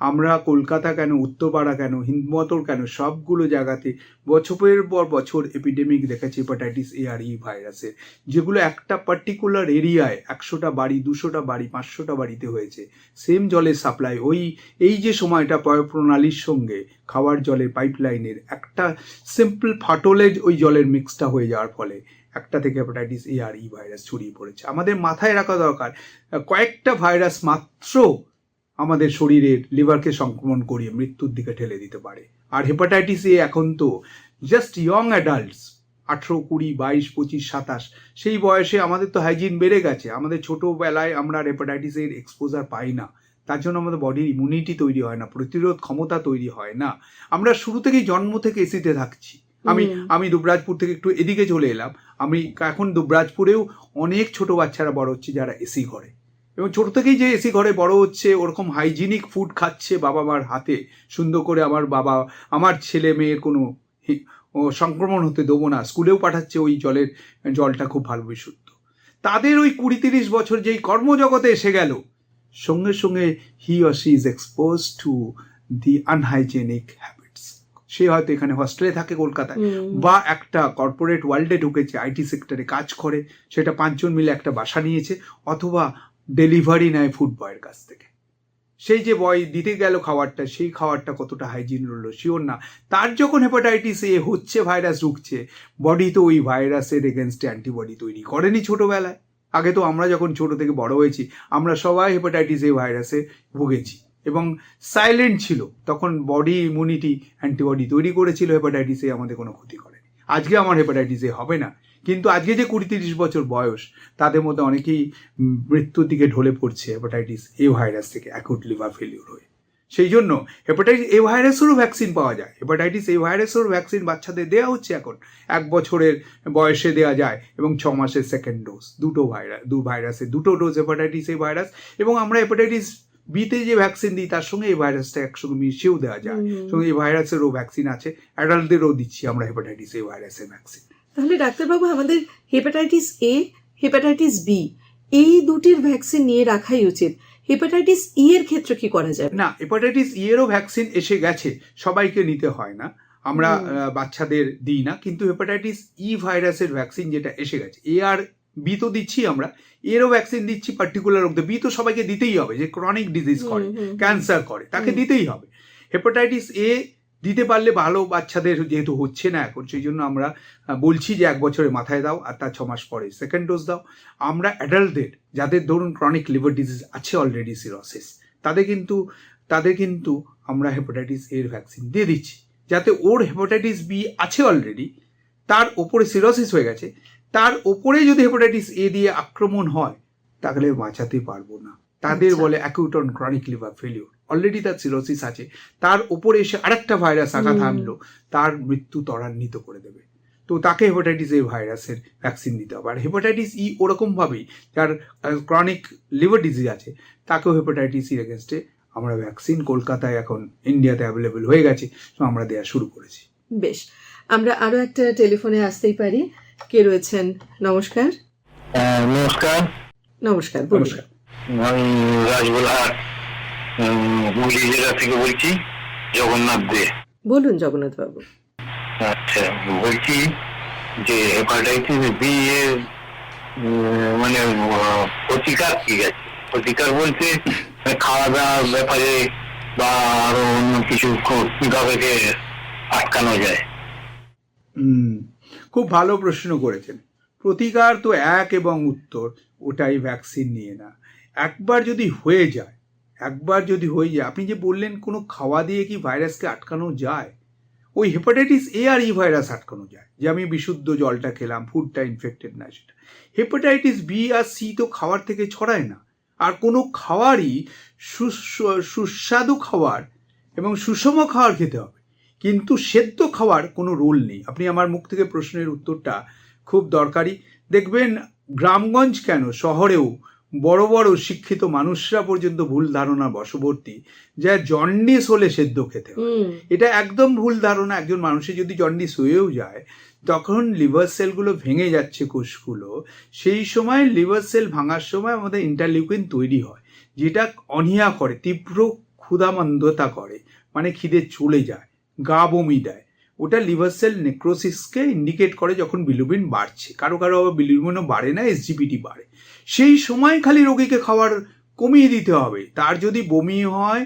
আমরা কলকাতা কেন, উত্তরপাড়া কেন, হিন্দমতর কেন, সবগুলো জায়গাতে বছরের পর বছর এপিডেমিক দেখেছি হেপাটাইটিস এ আর ই ভাইরাসের, যেগুলো একটা পার্টিকুলার এরিয়ায় 100টা বাড়ি, 200টা বাড়ি, 500টা বাড়িতে হয়েছে। সেম জলের সাপ্লাই, এই যে সময়টা প্রণালীর সঙ্গে খাওয়ার জলের পাইপলাইনের একটা সিম্পল ফাটলে ওই জলের মিক্সটা হয়ে যাওয়ার ফলে একটা থেকে hepatitis A R E virus ছড়িয়ে পড়েছে। আমাদের মাথায় রাখা দরকার, কয়েকটা ভাইরাস মাত্র আমাদের শরীরের লিভারকে সংক্রমণ করিয়ে মৃত্যুর দিকে ঠেলে দিতে পারে। আর হেপাটাইটিস এ এখন তো জাস্ট ইয়ং অ্যাডাল্টস, 18, 20, 22, 25, 27, সেই বয়সে আমাদের তো হাইজিন বেড়ে গেছে, আমাদের ছোটোবেলায় আমরা হেপাটাইটিস এর এক্সপোজার পাই না, তার জন্য আমাদের বডির ইমিউনিটি তৈরি হয় না, প্রতিরোধ ক্ষমতা তৈরি হয় না। আমরা শুরু থেকেই জন্ম থেকে এসিতে থাকছি। আমি দুবরাজপুর থেকে একটু এদিকে চলে এলাম, আমি এখন দুবরাজপুরেও অনেক ছোট বাচ্চারা বড় হচ্ছে যারা এসি ঘরে, এবং ছোট থেকেই যে এসি ঘরে বড় হচ্ছে, ওরকম হাইজিনিক ফুড খাচ্ছে বাবা মার হাতে, সুন্দর করে আমার ছেলে মেয়ের কোনো সংক্রমণ হতে দেবো না, স্কুলেও পাঠাচ্ছে ওই জলটা খুব ভালো বিশুদ্ধ। তাদের ওই 20-30 বছর যেই কর্মজগতে এসে গেল, সঙ্গে সঙ্গে he or she is expose to the unhygienic habits. সে হয়তো এখানে হস্টেলে থাকে কলকাতায়, বা একটা কর্পোরেট ওয়ার্ল্ডে ঢুকেছে, আইটি সেক্টরে কাজ করে, সেটা 5 জন মিলে একটা বাসা নিয়েছে, অথবা ডেলিভারি নেয় ফুড বয়ের কাছ থেকে। সেই যে বয় দিতে গেল খাবারটা, সেই খাবারটা কতটা হাইজিন রইল শিওর না। তার যখন হেপাটাইটিস এ হচ্ছে, ভাইরাস ঢুকছে, বডি তো ওই ভাইরাসের এগেনস্টে অ্যান্টিবডি তৈরি করেনি ছোটোবেলায়। আগে তো আমরা যখন ছোট থেকে বড় হয়েছি, আমরা সবাই হেপাটাইটিস এ ভাইরাসে ভুগেছি, এবং সাইলেন্ট ছিল, তখন বডি ইমিউনিটি অ্যান্টিবডি তৈরি করেছিল, হেপাটাইটিস এ আমাদের কোনো ক্ষতি করেনি। আজকে আমার হেপাটাইটিস এ হবে না, কিন্তু আজকে যে 20-30 বছর বয়স, তাদের মধ্যে অনেকেই মৃত্যুর দিকে ঢলে পড়ছে হেপাটাইটিস এ ভাইরাস থেকে, অ্যাকুট লিভার ফেলিওর হয়ে। সেই জন্য হেপাটাইটিস এ ভাইরাসেরও ভ্যাকসিন পাওয়া যায়, হেপাটাইটিস এ ভাইরাসেরও ভ্যাকসিন বাচ্চাদের দেওয়া হচ্ছে এখন, 1 বছরের বয়সে দেওয়া যায়, এবং 6 মাসের সেকেন্ড ডোজ, দু ভাইরাসের 2টো ডোজ হেপাটাইটিস এ ভাইরাস। এবং আমরা হেপাটাইটিস বিতে যে ভ্যাকসিন দিই তার সঙ্গে এই ভাইরাসটা একসঙ্গে মিশিয়েও দেওয়া যায়, সঙ্গে এই ভাইরাসেরও ভ্যাকসিন আছে, অ্যাডাল্টদেরও দিচ্ছি আমরা হেপাটাইটিস এ ভাইরাসের ভ্যাকসিন। তাহলে ডাক্তারবাবু, আমাদের হেপাটাইটিস এ, হেপাটাইটিস বি, এই দুটির ভ্যাকসিন নিয়ে রাখাই উচিত। হেপাটাইটিস ই এর ক্ষেত্রে কি করা যাবে? না, হেপাটাইটিস ই এরও ভ্যাকসিন এসে গেছে, সবাইকে নিতে হয় না, আমরা বাচ্চাদের দিই না, কিন্তু হেপাটাইটিস ই ভাইরাসের ভ্যাকসিন যেটা এসে গেছে, এ আর বি তো দিচ্ছি আমরা, এরও ভ্যাকসিন দিচ্ছি পার্টিকুলার রোগ। বি তো সবাইকে দিতেই হবে, যে ক্রনিক ডিজিজ করে, ক্যান্সার করে, তাকে দিতেই হবে। হেপাটাইটিস এ দিতে পারলে ভালো, বাচ্চাদের যেহেতু হচ্ছে না এখন, সেই জন্য আমরা বলছি যে 1 বছরের মাথায় দাও, আর তার 6 মাস পরে সেকেন্ড ডোজ দাও। আমরা অ্যাডাল্টদের, যাদের ধরুন ক্রনিক লিভার ডিজিজ আছে অলরেডি, সিরোসিস, তাদের কিন্তু আমরা হেপাটাইটিস এর ভ্যাকসিন দিয়ে দিচ্ছি, যাতে ওর হেপাটাইটিস বি আছে অলরেডি, তার ওপরে সিরোসিস হয়ে গেছে, তার ওপরে যদি হেপাটাইটিস এ দিয়ে আক্রমণ হয় তাহলে বাঁচাতে পারবো না। তাদের বলে acute on chronic liver failure, already তার সিরোসিস আছে, তার ওপরে এসে আরেকটা ভাইরাস আঘাত হানলো, তার মৃত্যু ত্বরান্বিত করে দেবে। তো তাকে হেপাটাইটিস এ ভাইরাসের ভ্যাকসিন দিতে হবে। আর হেপাটাইটিস ই ওরকমভাবেই, যার ক্রনিক লিভার ডিজিজ আছে, তাকেও হেপাটাইটিস ইর এগেনস্টে আমরা ভ্যাকসিন কলকাতায়, এখন ইন্ডিয়াতে অ্যাভেলেবেল হয়ে গেছে, তো আমরা দেওয়া শুরু করেছি। বেশ, আমরা আরো একটা টেলিফোনে আসতেই পারি। কে রয়েছেন? নমস্কার। নমস্কার। নমস্কার, নমস্কার। আমি রাজবুলহাট হুগলি জেলা থেকে বলছি, জগন্নাথ দে। বলুন জগন্নাথ বাবু। আচ্ছা, বলছি যে হেপাটাইটিস বি এর মানে প্রতিকার কি আছে? প্রতিকার বলতে খাওয়া দাওয়ার ব্যাপারে বা আরো অন্য কিছু কিভাবে আটকানো যায়? খুব ভালো প্রশ্ন করেছেন। প্রতিকার তো এক এবং উত্তর ওটাই ভ্যাকসিন নিয়ে না। একবার যদি হয়ে যায়, আপনি যে বললেন কোনো খাওয়া দিয়ে কি ভাইরাসকে আটকানো যায়, ওই hepatitis A R E virus আটকানো যায়, যে আমি বিশুদ্ধ জলটা খেলাম, ফুডটা ইনফেক্টেড না সেটা। হেপাটাইটিস বি আর সি তো খাওয়ার থেকে ছড়ায় না। আর কোনো খাওয়ারই সুস্বাদু খাবার এবং সুষম খাবার খেতে হবে, কিন্তু সেদ্ধ খাওয়ার কোনো রোল নেই। আপনি আমার মুখ থেকে প্রশ্নের উত্তরটা খুব দরকারি। দেখবেন গ্রামগঞ্জ কেন, শহরেও বড় বড় শিক্ষিত মানুষরা পর্যন্ত ভুল ধারণা বশবর্তী, যা জন্ডিস হলে সেদ্ধ খেতে হয়। এটা একদম ভুল ধারণা। একজন মানুষের যদি জন্ডিস হয়েও যায়, তখন লিভার সেলগুলো ভেঙে যাচ্ছে, কোষগুলো, সেই সময় লিভার সেল ভাঙার সময় আমাদের ইন্টারলিউকিন তৈরি হয়, যেটা অনীহা করে, তীব্র ক্ষুধামন্দতা করে, মানে খিদে চলে যায়, গা বমি দেয়। ওটা লিভার সেল নেক্রোসিসকে ইন্ডিকেট করে যখন বিলিরুবিন বাড়ছে। কারো কারো আবার বিলিরুবিনও বাড়ে না, এসজিপিটি বাড়ে। সেই সময় খালি রোগীকে খাবার কমিয়ে দিতে হবে। তার যদি বমি হয়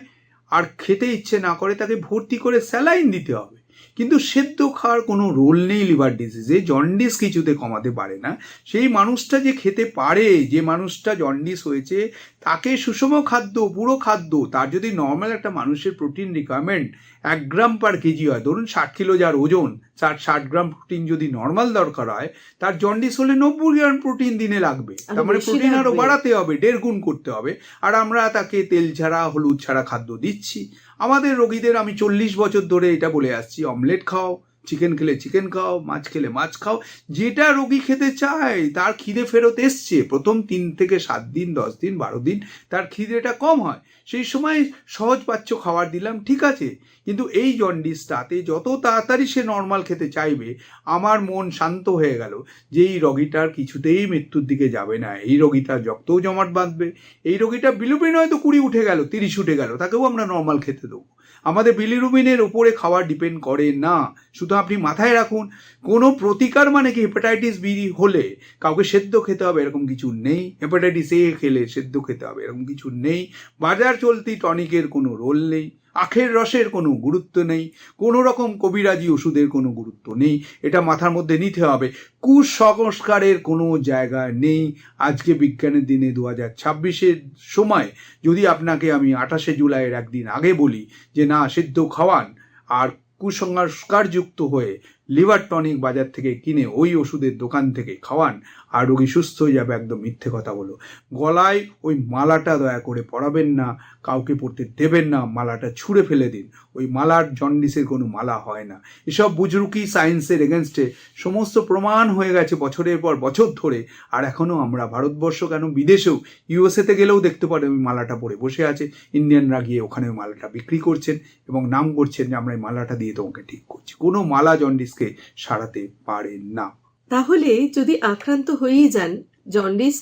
আর খেতে ইচ্ছে না করে, তাকে ভর্তি করে স্যালাইন দিতে হবে। কিন্তু সেদ্ধ খাওয়ার কোনো রোল নেই লিভার ডিজিজে। জন্ডিস কিছুতে কমাতে পারে না। সেই মানুষটা যে খেতে পারে, যে মানুষটা জন্ডিস হয়েছে, তাকে সুষম খাদ্য, পুরো খাদ্য, তার যদি নর্মাল একটা মানুষের প্রোটিন রিকোয়ারমেন্ট 1 গ্রাম পার কেজি হয়, ধরুন 60 কিলো যার ওজন, 60 গ্রাম প্রোটিন যদি নর্মাল দরকার হয়, তার জন্ডিস হলে 90 গ্রাম প্রোটিন দিনে লাগবে। তার মানে প্রোটিন আরো বাড়াতে হবে, 1.5 গুণ করতে হবে। আর আমরা তাকে তেল ছাড়া, হলুদ ছাড়া খাদ্য দিচ্ছি। আমাদের রোগীদের আমি 40 বছর ধরে এটা বলে আসছি, অমলেট খাও, চিকেন খেলে চিকেন খাও, মাছ খেলে মাছ খাও। যেটা রোগী খেতে চায়, তার খিদে ফেরত এসছে। প্রথম 3 থেকে 7 দিন, 10 দিন, 12 দিন তার খিদেটা কম হয়, সেই সময় সহজ পাচ্য খাবার দিলাম, ঠিক আছে। কিন্তু এই জন্ডিসটাতে যত তাড়াতাড়ি সে নর্মাল খেতে চাইবে, আমার মন শান্ত হয়ে গেল যে এই রোগীটার কিছুতেই মৃত্যুর দিকে যাবে না। এই রোগীটার রক্তও জমাট বাঁধবে, এই রোগীটা বিলিরুবিন হয়তো 20 উঠে গেল, 30 উঠে গেল, তাকেও আমরা নর্মাল খেতে দেবো। আমাদের বিলিরুবিনের উপরে খাবার ডিপেন্ড করে না। শুধু আপনি মাথায় রাখুন, কোনো প্রতিকার মানে কি হেপাটাইটিস বি হলে কাউকে সেদ্ধ খেতে হবে এরকম কিছু নেই। হেপাটাইটিস এ খেলে সেদ্ধ খেতে হবে এরকম কিছু নেই। বাজার চলতি টনিকের কোনো রোল নেই, আখের রসের কোনো গুরুত্ব নেই, কোনো রকম কবিরাজি ওষুধের কোনো গুরুত্ব নেই। এটা মাথার মধ্যে নিতে হবে। কুসংস্কারের কোনো জায়গা নেই। আজকে বিজ্ঞানের দিনে 2026-এর সময় যদি আপনাকে আমি 28শে জুলাইয়ের একদিন আগে বলি যে না, সিদ্ধ খাওয়ান আর কুসংস্কারযুক্ত হয়ে লিভার টনিক বাজার থেকে কিনে ওই ওষুধের দোকান থেকে খাওয়ান আর রোগী সুস্থ হয়ে যাবে, একদম মিথ্যে কথা বলো। গলায় ওই মালাটা দয়া করে পরাবেন না, কাউকে পরতে দেবেন না, মালাটা ছুঁড়ে ফেলে দিন। ওই মালার জন্ডিসের কোনো মালা হয় না। এসব বুজরুকি সায়েন্সের এগেনস্টে সমস্ত প্রমাণ হয়ে গেছে বছরের পর বছর ধরে। আর এখনও আমরা ভারতবর্ষ কেন, বিদেশেও, ইউএসএতে গেলেও দেখতে পারেন ওই মালাটা পরে বসে আছে। ইন্ডিয়ানরা গিয়ে ওখানে ওই মালাটা বিক্রি করছেন এবং নাম করছেন যে আমরা এই মালাটা দিয়ে তোমাকে ঠিক করছি। কোনো মালা জন্ডিসকে সারাতে পারে না। তাহলে যদি আক্রান্ত হয়েই যান, জন্ডিস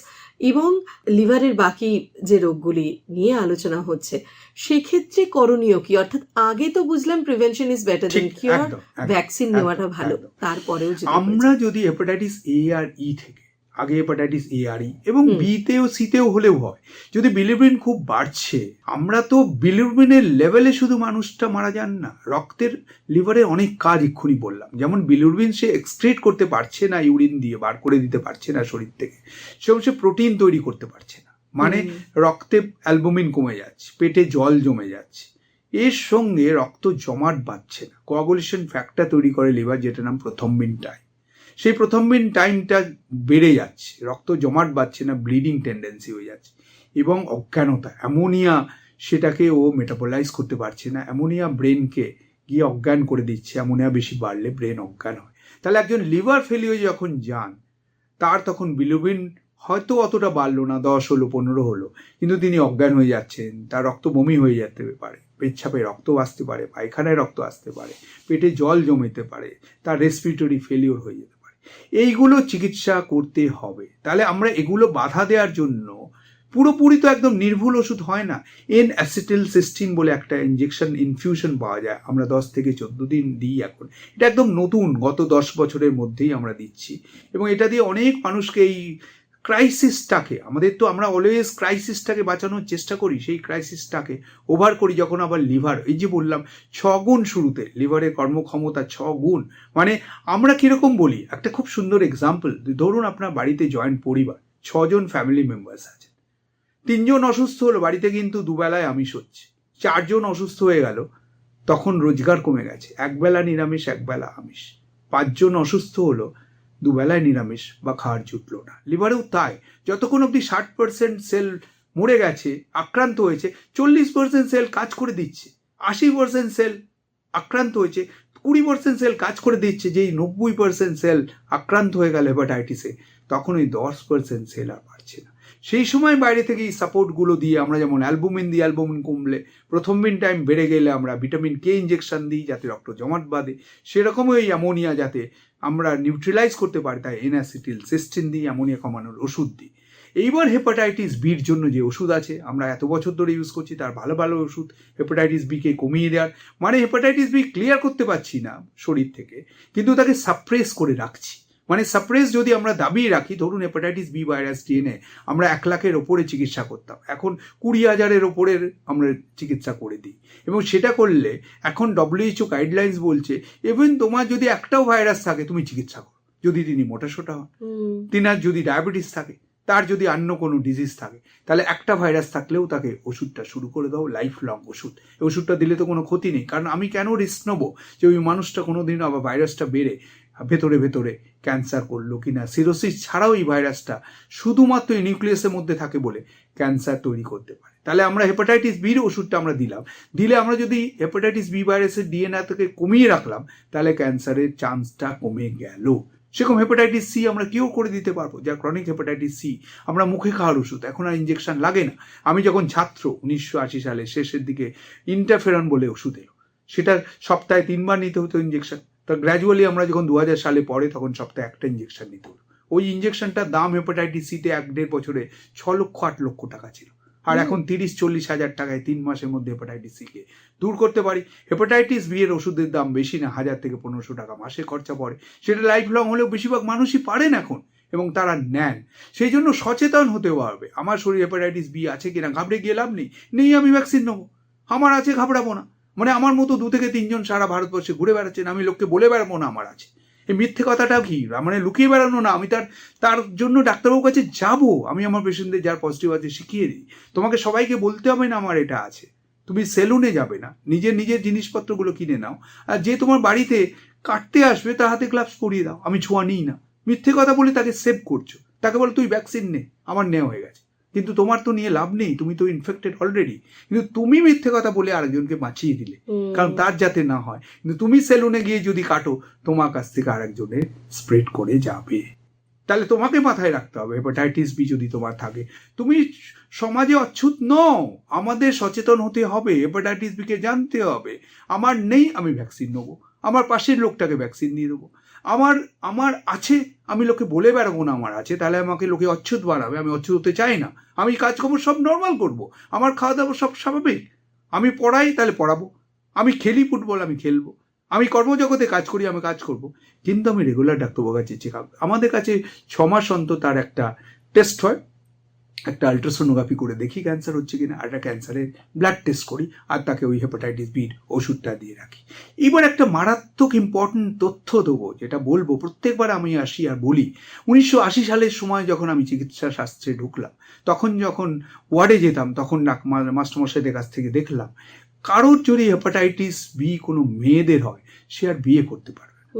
এবং লিভারের বাকি যে রোগগুলি নিয়ে আলোচনা হচ্ছে, সেক্ষেত্রে করণীয় কি? অর্থাৎ আগে তো বুঝলাম prevention is better than cure, vaccine নেওয়াটা ভালো। তারপরেও আমরা যদি হেপাটাইটিস এ আর ই থেকে, আগে হেপাটাইটিস এ আর ই এবং বিতেও সিতেও হলেও হয়, যদি বিলিরুবিন খুব বাড়ছে, আমরা তো বিলিরুবিনের লেভেলে শুধু মানুষটা মারা যান না, রক্তের লিভারে অনেক কাজ এক্ষুনি বললাম। যেমন বিলিরুবিন সে এক্সক্রিট করতে পারছে না, ইউরিন দিয়ে বার করে দিতে পারছে না শরীর থেকে, সেরকম সে প্রোটিন তৈরি করতে পারছে না, মানে রক্তে অ্যালবুমিন কমে যাচ্ছে, পেটে জল জমে যাচ্ছে, এর সঙ্গে রক্ত জমাট বাঁধছে না। কোয়াগুলেশন ফ্যাক্টর তৈরি করে লিভার, যেটা নাম প্রথম্বিন টাইম। সেই প্রথম্বিন টাইমটা বেড়ে যাচ্ছে, রক্ত জমাট বাঁধছে না, ব্লিডিং টেন্ডেন্সি হয়ে যাচ্ছে এবং অজ্ঞানতা, অ্যামোনিয়া সেটাকে ও মেটাবোলাইজ করতে পারছে না। অ্যামোনিয়া ব্রেনকে গিয়ে অজ্ঞান করে দিচ্ছে। অ্যামোনিয়া বেশি বাড়লে ব্রেন অজ্ঞান হয়। তাহলে একজন লিভার ফেলিওর যখন যান, তার তখন বিলিরুবিন হয়তো অতটা বাড়লো না, 10 হলো, 15 হলো, কিন্তু তিনি অজ্ঞান হয়ে যাচ্ছেন, তার রক্ত বমি হয়ে যেতে পারে, পেচ্ছাপে রক্ত আসতে পারে, পায়খানায় রক্ত আসতে পারে, পেটে জল জমেতে পারে, তার রেসপিরেটরি ফেলিওর হয়ে যেতে পারে। এইগুলো চিকিৎসা করতে হবে। তাহলে আমরা এগুলো বাধা দেওয়ার জন্য পুরোপুরি তো একদম নির্ভুল ওষুধ হয় না। এন অ্যাসিটিলসিস্টিন বলে একটা ইঞ্জেকশন ইনফিউশন পাওয়া যায়, আমরা 10 থেকে 14 দিন দিই এখন। এটা একদম নতুন, গত 10 বছরের মধ্যেই আমরা দিচ্ছি, এবং এটা দিয়ে অনেক মানুষকে এই ক্রাইসিসটাকে, আমাদের তো আমরা অলওয়েজ ক্রাইসিসটাকে বাঁচানোর চেষ্টা করি, সেই ক্রাইসিসটাকে ওভার করি যখন আবার লিভার, এই যে বললাম 6 গুণ শুরুতে লিভারের কর্মক্ষমতা 6 গুণ। মানে আমরা কিরকম বলি, একটা খুব সুন্দর এক্সাম্পল, ধরুন আপনার বাড়িতে জয়েন্ট পরিবার, 6 জন ফ্যামিলি মেম্বার্স আছে, 3 জন অসুস্থ হলো, বাড়িতে কিন্তু দুবেলায় আমিষ হচ্ছে, 4 জন অসুস্থ হয়ে গেল, তখন রোজগার কমে গেছে, একবেলা নিরামিষ একবেলা আমিষ। 5 জন অসুস্থ হলো, দুবেলায় নিরামিষ বা খাওয়ার জুটলো না। লিভারেও তাই, যতক্ষণ অব্দি 60% সেল মরে গেছে, আক্রান্ত হয়েছে, 40% সেল কাজ করে দিচ্ছে, 80% সেল আক্রান্ত হয়েছে, 20% সেল কাজ করে দিচ্ছে, যেই 90% সেল আক্রান্ত হয়ে গেল হেপাটাইটিসে, তখন ওই 10% সেল আর পারছে না। সেই সময় বাইরে থেকে এই সাপোর্টগুলো দিয়ে আমরা, যেমন অ্যালবুমিন দিই, অ্যালবুমিন কমলে, প্রথম টাইম বেড়ে গেলে আমরা ভিটামিন কে ইঞ্জেকশন দিই যাতে রক্ত জমাট বাঁধে, সেরকমই ওই অ্যামোনিয়া যাতে আমরা নিউট্রিলাইজ করতে পারি, তাই এন-অ্যাসিটিলসিস্টিন দিই, অ্যামোনিয়া কমানোর ওষুধ দিই। এইবার হেপাটাইটিস বির জন্য যে ওষুধ আছে, আমরা এত বছর ধরে ইউজ করছি, তার ভালো ভালো ওষুধ হেপাটাইটিস বিকে কমিয়ে দেওয়ার, মানে হেপাটাইটিস বি ক্লিয়ার করতে পারছি না শরীর থেকে, কিন্তু তাকে সাপ্রেস করে রাখছি। মানে সাপ্রেস যদি আমরা দাবিয়ে রাখি, ধরুন হেপাটাইটিস বি ভাইরাস ডিএনএ আমরা 1 লাখের ওপরে চিকিৎসা করতাম, এখন 20,000-এর ওপরের আমরা চিকিৎসা করে দিই, এবং সেটা করলে এখন WHO গাইডলাইন্স বলছে ইভেন তোমার যদি একটাও ভাইরাস থাকে তুমি চিকিৎসা করো, যদি তিনি মোটাসোটা হন, তিনার যদি ডায়াবেটিস থাকে, তার যদি অন্য কোনো ডিজিজ থাকে, তাহলে একটা ভাইরাস থাকলেও তাকে ওষুধটা শুরু করে দাও, লাইফ লং ওষুধ। এই ওষুধটা দিলে তো কোনো ক্ষতি নেই, কারণ আমি কেন রিস্ক নেবো যে ওই মানুষটা কোনোদিন আবার ভাইরাসটা বেড়ে ভেতরে ভেতরে ক্যান্সার করলো কিনা। সিরোসিস ছাড়াও এই ভাইরাসটা শুধুমাত্র এই নিউক্লিয়াসের মধ্যে থাকে বলে ক্যান্সার তৈরি করতে পারে। তাহলে আমরা হেপাটাইটিস বির ওষুধটা আমরা দিলে আমরা যদি হেপাটাইটিস বি ভাইরাসের ডিএনএ থেকে কমিয়ে রাখলাম, তাহলে ক্যান্সারের চান্সটা কমে গেল। সেরকম হেপাটাইটিস সি আমরা কেউ করে দিতে পারবো, যা ক্রনিক হেপাটাইটিস সি আমরা মুখে খাওয়ার ওষুধ, এখন আর ইঞ্জেকশন লাগে না। আমি যখন ছাত্র 1980 সালের শেষের দিকে ইন্টারফেরন বলে ওষুধ এলো, সেটা সপ্তাহে 3 বার নিতে হতো ইঞ্জেকশন। তা গ্র্যাজুয়ালি আমরা যখন 2000 সালে পরে, তখন সপ্তাহে একটা ইঞ্জেকশন নিতে হতো। ওই ইঞ্জেকশনটার দাম হেপাটাইটিস সিতে 1.5 বছরে 6 লক্ষ 8 লক্ষ টাকা ছিল, আর এখন 30-40 হাজার টাকায় 3 মাসের মধ্যে হেপাটাইটিস সিকে দূর করতে পারি। হেপাটাইটিস বি এর ওষুধের দাম বেশি না, 1000 থেকে 1500 টাকা মাসে খরচা পড়ে, সেটা লাইফ লং হলেও বেশিরভাগ মানুষই পারেন এখন, এবং তারা নেন। সেই জন্য সচেতন হতে হবে, আমার শরীরে হেপাটাইটিস বি আছে কিনা, ঘাবড়ে গিয়ে লাভ নেই, আমি ভ্যাকসিন নেবো, আমার আছে ঘাবড়াবো না। মানে আমার মতো 2 থেকে 3 জন সারা ভারতবর্ষে ঘুরে বেড়াচ্ছেন, আমি লোককে বলে বেড়াবো না আমার আছে। এই মিথ্যে কথাটা কি, মানে লুকিয়ে বেড়ানো না। আমি তার জন্য ডাক্তারবাবুর কাছে যাবো, আমি আমার পেশেন্টদের যার পজিটিভ আছে শিখিয়ে দিই। তোমাকে সবাইকে বলতে হবে না আমার এটা আছে, তুমি সেলুনে যাবে না, নিজের জিনিসপত্রগুলো কিনে নাও, আর যে তোমার বাড়িতে কাটতে আসবে তার হাতে গ্লাভস পরিয়ে দাও, আমি ছোঁয়া নিই না। মিথ্যে কথা বলে তাকে সেভ করছো, তাকে বলো তুই ভ্যাকসিন নে, আমার নেওয়া হয়ে গেছে, কিন্তু তোমার তো নিয়ে লাভ নেই, তুমি তো ইনফেক্টেড অলরেডি, কিন্তু তুমি মিথ্যে কথা বলে আরেকজনকে বাঁচিয়ে দিলে, কারণ তার যাতে না হয়। কিন্তু তুমি সেলুনে গিয়ে যদি কাটো, তোমার কাছ থেকে আরেকজনের স্প্রেড করে যাবে। তাহলে তোমাকে মাথায় রাখতে হবে, হেপাটাইটিস বি যদি তোমার থাকে, তুমি সমাজে অচ্ছুত নও, আমাদের সচেতন হতে হবে, হেপাটাইটিস বিকে জানতে হবে। আমার নেই, আমি ভ্যাকসিন নেবো, আমার পাশের লোকটাকে ভ্যাকসিন দিয়ে দেবো। আমার আছে, আমি লোকে বলে বেড়াবো না আমার আছে, তাহলে আমাকে লোকে অচ্ছুত বানাবে, আমি অচ্ছুত হতে চাই না। আমি কাজকর্ম সব নর্মাল করব, আমার খাওয়া দাওয়া সব স্বাভাবিক, আমি পড়াই তাহলে পড়াবো, আমি খেলি ফুটবল আমি খেলবো, আমি কর্মজগতে কাজ করি আমি কাজ করব, কিন্তু আমি রেগুলার ডাক্তারবাবুর কাছে চেক আপ। আমাদের কাছে 6 মাস অন্তর তার একটা টেস্ট হয়, একটা আলট্রাসোনোগ্রাফি করে দেখি ক্যান্সার হচ্ছে কিনা, আর একটা ক্যান্সারের ব্লাড টেস্ট করি, আর তাকে ওই হেপাটাইটিস বির ওষুধটা দিয়ে রাখি। এবার একটা মারাত্মক ইম্পর্টেন্ট তথ্য দেবো, যেটা বলবো প্রত্যেকবার আমি আসি আর বলি। 1980 সালের সময় যখন আমি চিকিৎসা শাস্ত্রে ঢুকলাম, তখন যখন ওয়ার্ডে যেতাম, তখন মাস্টারমশাইদের কাছ থেকে দেখলাম, কারোর যদি হেপাটাইটিস বি কোনো মেয়েদের হয়, সে আর বিয়ে করতে পারবে না।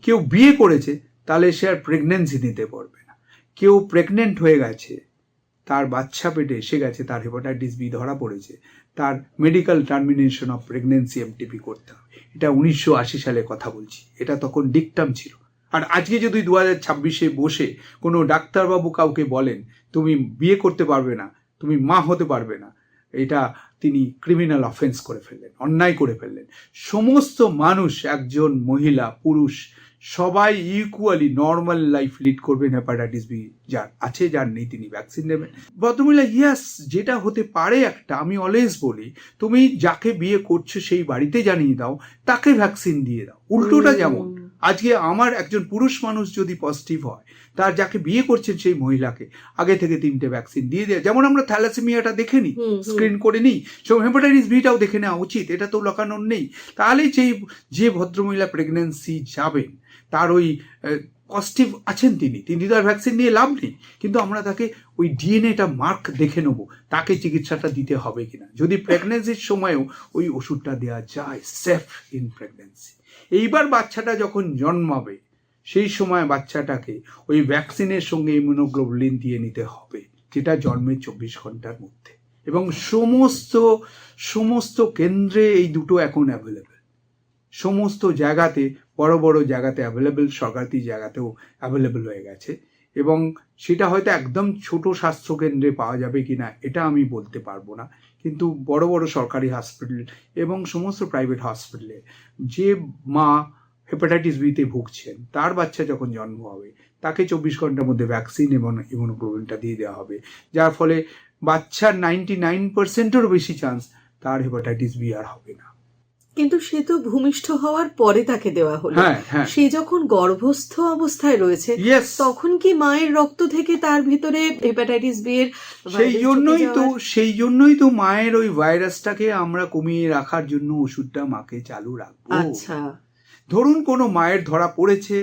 কেউ বিয়ে করেছে তাহলে সে আর প্রেগনেন্সি নিতে পারবে না। কেউ প্রেগনেন্ট হয়ে গেছে, তার বাচ্চা পেটে এসে গেছে, তার হেপাটাইটিস বি ধরা পড়েছে, তার medical termination of pregnancy MTP করতে হবে। এটা 1980 সালে কথা বলছি, এটা তখন ডিকটাম ছিল। আর আজকে যদি 2026-এ বসে কোনো ডাক্তারবাবু কাউকে বলেন তুমি বিয়ে করতে পারবে না, তুমি মা হতে পারবে না, এটা তিনি ক্রিমিনাল অফেন্স করে ফেললেন, অন্যায় করে ফেললেন। সমস্ত মানুষ, একজন মহিলা পুরুষ সবাই ইকুয়ালি নর্মাল লাইফ লিড করবেন হেপাটাইটিস বি যার আছে, যার নেই তিনি ভ্যাকসিন নেবেন। ভদ্রমহিলা, ইয়াস, যেটা হতে পারে একটা, আমি অলওয়েজ বলি, তুমি যাকে বিয়ে করছো সেই বাড়িতে জানিয়ে দাও, তাকে ভ্যাকসিন দিয়ে দাও। উল্টোটা যেমন আজকে আমার একজন পুরুষ মানুষ যদি পজিটিভ হয়, তার যাকে বিয়ে করছেন সেই মহিলাকে আগে থেকে 3টে ভ্যাকসিন দিয়ে দেয়। যেমন আমরা থ্যালাসেমিয়াটা দেখে নিই, স্ক্রিন করে নিই, সো হেপাটাইটিস বিটাও দেখে নেওয়া উচিত, এটা তো লকানোর নেই। তাহলেই যে ভদ্রমহিলা প্রেগনেন্সি যাবেন, তার ওই পজিটিভ আছেন তিনি তো আর ভ্যাকসিন নিয়ে লাভ নেই, কিন্তু আমরা তাকে ওই ডিএনএটা মার্ক দেখে নেব, তাকে চিকিৎসাটা দিতে হবে কিনা। যদি প্রেগনেন্সির সময়ও ওই ওষুধটা দেওয়া যায়, সেফ ইন প্রেগনেন্সি। এইবার বাচ্চাটা যখন জন্মাবে সেই সময় বাচ্চাটাকে ওই ভ্যাকসিনের সঙ্গে ইমিউনোগ্লোবুলিন দিয়ে নিতে হবে, যেটা জন্মের 24 ঘন্টার মধ্যে। এবং সমস্ত কেন্দ্রে এই দুটো এখন অ্যাভেলেবেল, সমস্ত জায়গাতে, বড় বড় জায়গাতে অ্যাভেলেবেল, সরকারি জায়গাতেও অ্যাভেলেবেল হয়ে গেছে। এবং সেটা হয়তো একদম ছোট স্বাস্থ্যকেন্দ্রে পাওয়া যাবে কিনা এটা আমি বলতে পারবো না, কিন্তু বড় বড় সরকারি হসপিটাল এবং সমস্ত প্রাইভেট হসপিটালে যে মা হেপাটাইটিস বিতে ভুগছেন, তার বাচ্চা যখন জন্ম হবে তাকে 24 ঘন্টার মধ্যে ভ্যাকসিন এবং ইমিউনোগ্লোবুলিনটা দিয়ে দেওয়া হবে, যার ফলে বাচ্চার 99%-এরও বেশি চান্স তার হেপাটাইটিস বি আর হবে না। কিন্তু সে তো ভূমিষ্ঠ হওয়ার পরে তাকে দেওয়া হলো, সে যখন গর্ভস্থ অবস্থায় রয়েছে তখন কি মায়ের রক্ত থেকে তার ভিতরে হেপাটাইটিস বি এর সেই জন্যই তো মায়ের ওই ভাইরাসটাকে আমরা কমিয়ে রাখার জন্য ওষুধটা মাকে চালু রাখবো। আচ্ছা, ধরুন কোনো মায়ের ধরা পড়েছে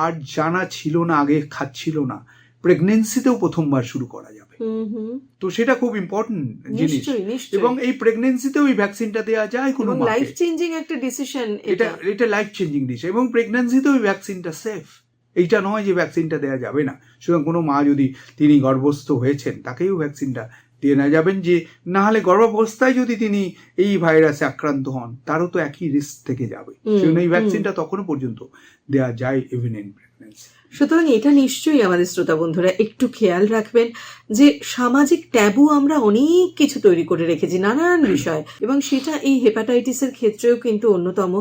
আর জানা ছিল না, আগে খাচ্ছিল না, প্রেগনেন্সিতেও প্রথমবার শুরু করা যাবে, তো সেটা খুব ইম্পর্টেন্ট জিনিস। এবং এই প্রেগনেন্সিতেও এই ভ্যাকসিনটা দেওয়া যায় কোনো মাকে, লাইফ চেঞ্জিং একটা ডিসিশন, এটা লাইফ চেঞ্জিং ডিসিশন। এবং প্রেগনেন্সিতেও এই ভ্যাকসিনটা সেফ, এইটা নয় যে ভ্যাকসিনটা দেওয়া যাবে না। সুতরাং কোনো মা যদি তিনি গর্ভস্থ হয়েছেন তাকেও ভ্যাকসিনটা দিয়ে না যাবেন, যে না হলে গর্ভাবস্থায় যদি তিনি এই ভাইরাসে আক্রান্ত হন তারও তো একই রিস্ক থেকে যাবে। সেজন্য এই ভ্যাকসিনটা তখনও পর্যন্ত দেওয়া যায় ইভেন ইন প্রেগনেন্সি। সুতরাং এটা নিশ্চয়ই আমাদের শ্রোতা বন্ধুরা একটু খেয়াল রাখবেন যে সামাজিক ট্যাবু আমরা অনেক কিছু তৈরি করে রেখেছি নানান বিষয়, এবং সেটা এই হেপাটাইটিসের ক্ষেত্রেও কিন্তু অন্যতম।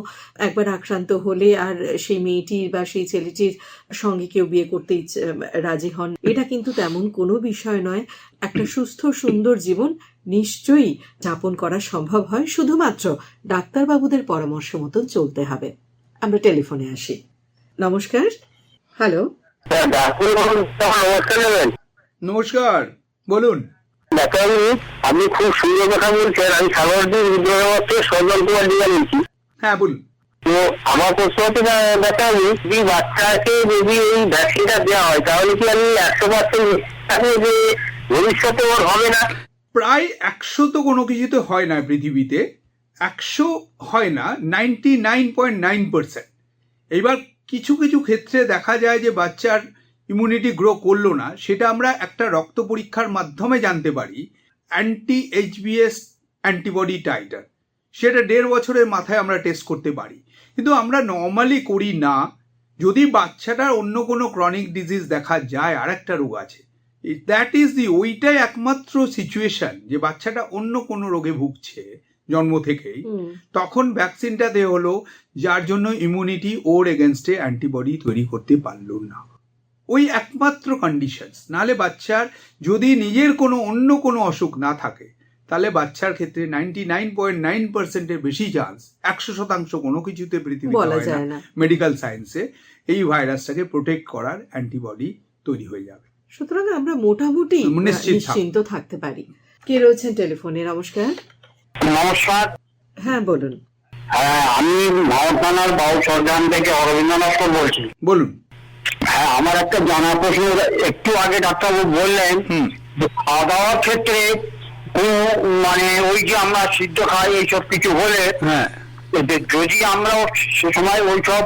একবার আক্রান্ত হলে আর সেই মেয়েটির বা সেই ছেলেটির সঙ্গে কেউ বিয়ে করতে রাজি হন, এটা কিন্তু তেমন কোনো বিষয় নয়। একটা সুস্থ সুন্দর জীবন নিশ্চয়ই যাপন করা সম্ভব হয়, শুধুমাত্র ডাক্তারবাবুদের পরামর্শ মতন চলতে হবে। আমরা টেলিফোনে আসি। নমস্কার। হ্যালো, নমস্কার, বলুন। আপনি খুব সুন্দর কথা বলছেন। আমি সাগরদ্বীপ সজল কুমার দিঘা বলছি। হ্যাঁ, বলুন। তো আমার প্রশ্ন হচ্ছে ডাক্তারবাবু, যদি বাচ্চাকে যদি এই ভ্যাকসিনটা দেওয়া হয় তাহলে কি আমি 100% যে ভবিষ্যতে ওর হবে না? প্রায় 100 তো কোনো কিছুতে হয় না পৃথিবীতে, 100 হয় না, 99.9%। এইবার কিছু কিছু ক্ষেত্রে দেখা যায় যে বাচ্চার ইমিউনিটি গ্রো করলো না, সেটা আমরা একটা রক্ত পরীক্ষার মাধ্যমে জানতে পারি। anti-HBs অ্যান্টিবডি টাইটার, সেটা 1.5 বছরের মাথায় আমরা টেস্ট করতে পারি, কিন্তু আমরা নর্মালি করি না। যদি বাচ্চাটার অন্য কোনো ক্রনিক ডিজিজ দেখা যায়, আর একটা রোগ আছে, দ্যাট ইজ ওইটাই একমাত্র সিচুয়েশন যে বাচ্চাটা অন্য কোনো রোগে ভুগছে জন্ম থেকেই, তখন ভ্যাকসিনটা দেওয়া হলো, যার জন্য ইমিউনিটি ওর এগেনস্টে অ্যান্টিবডি তৈরি করতে পারলো না। ওই একমাত্র কন্ডিশনস। নাহলে বাচ্চার যদি নিজের কোনো অন্য কোনো অসুখ না থাকে, তাহলে বাচ্চার ক্ষেত্রে 99.9%-এর বেশি চান্স, 100% কোনো কিছুতে পৃথিবীতে হয় না, মেডিকেল সায়েন্সে এই ভাইরাসটাকে প্রোটেক্ট করার অ্যান্টিবডি তৈরি হয়ে যাবে। সুতরাং আমরা মোটামুটি নিশ্চিন্ত থাকতে পারি। কে রয়েছেন টেলিফোনে? নমস্কার। নমস্কার। হ্যাঁ, বলুন। হ্যাঁ, আমি ভারতনার বাউ সরদান থেকে অরবিন্দ্রনাথ বলছি। বলুন। হ্যাঁ, আমার একটা জানা প্রশ্ন। একটু আগে ডাক্তারবাবু বললেন খাওয়া দাওয়ার ক্ষেত্রে মানে ওই যে আমরা সিদ্ধ খাই এইসব কিছু হলে, যদি আমরা সে সময় ওইসব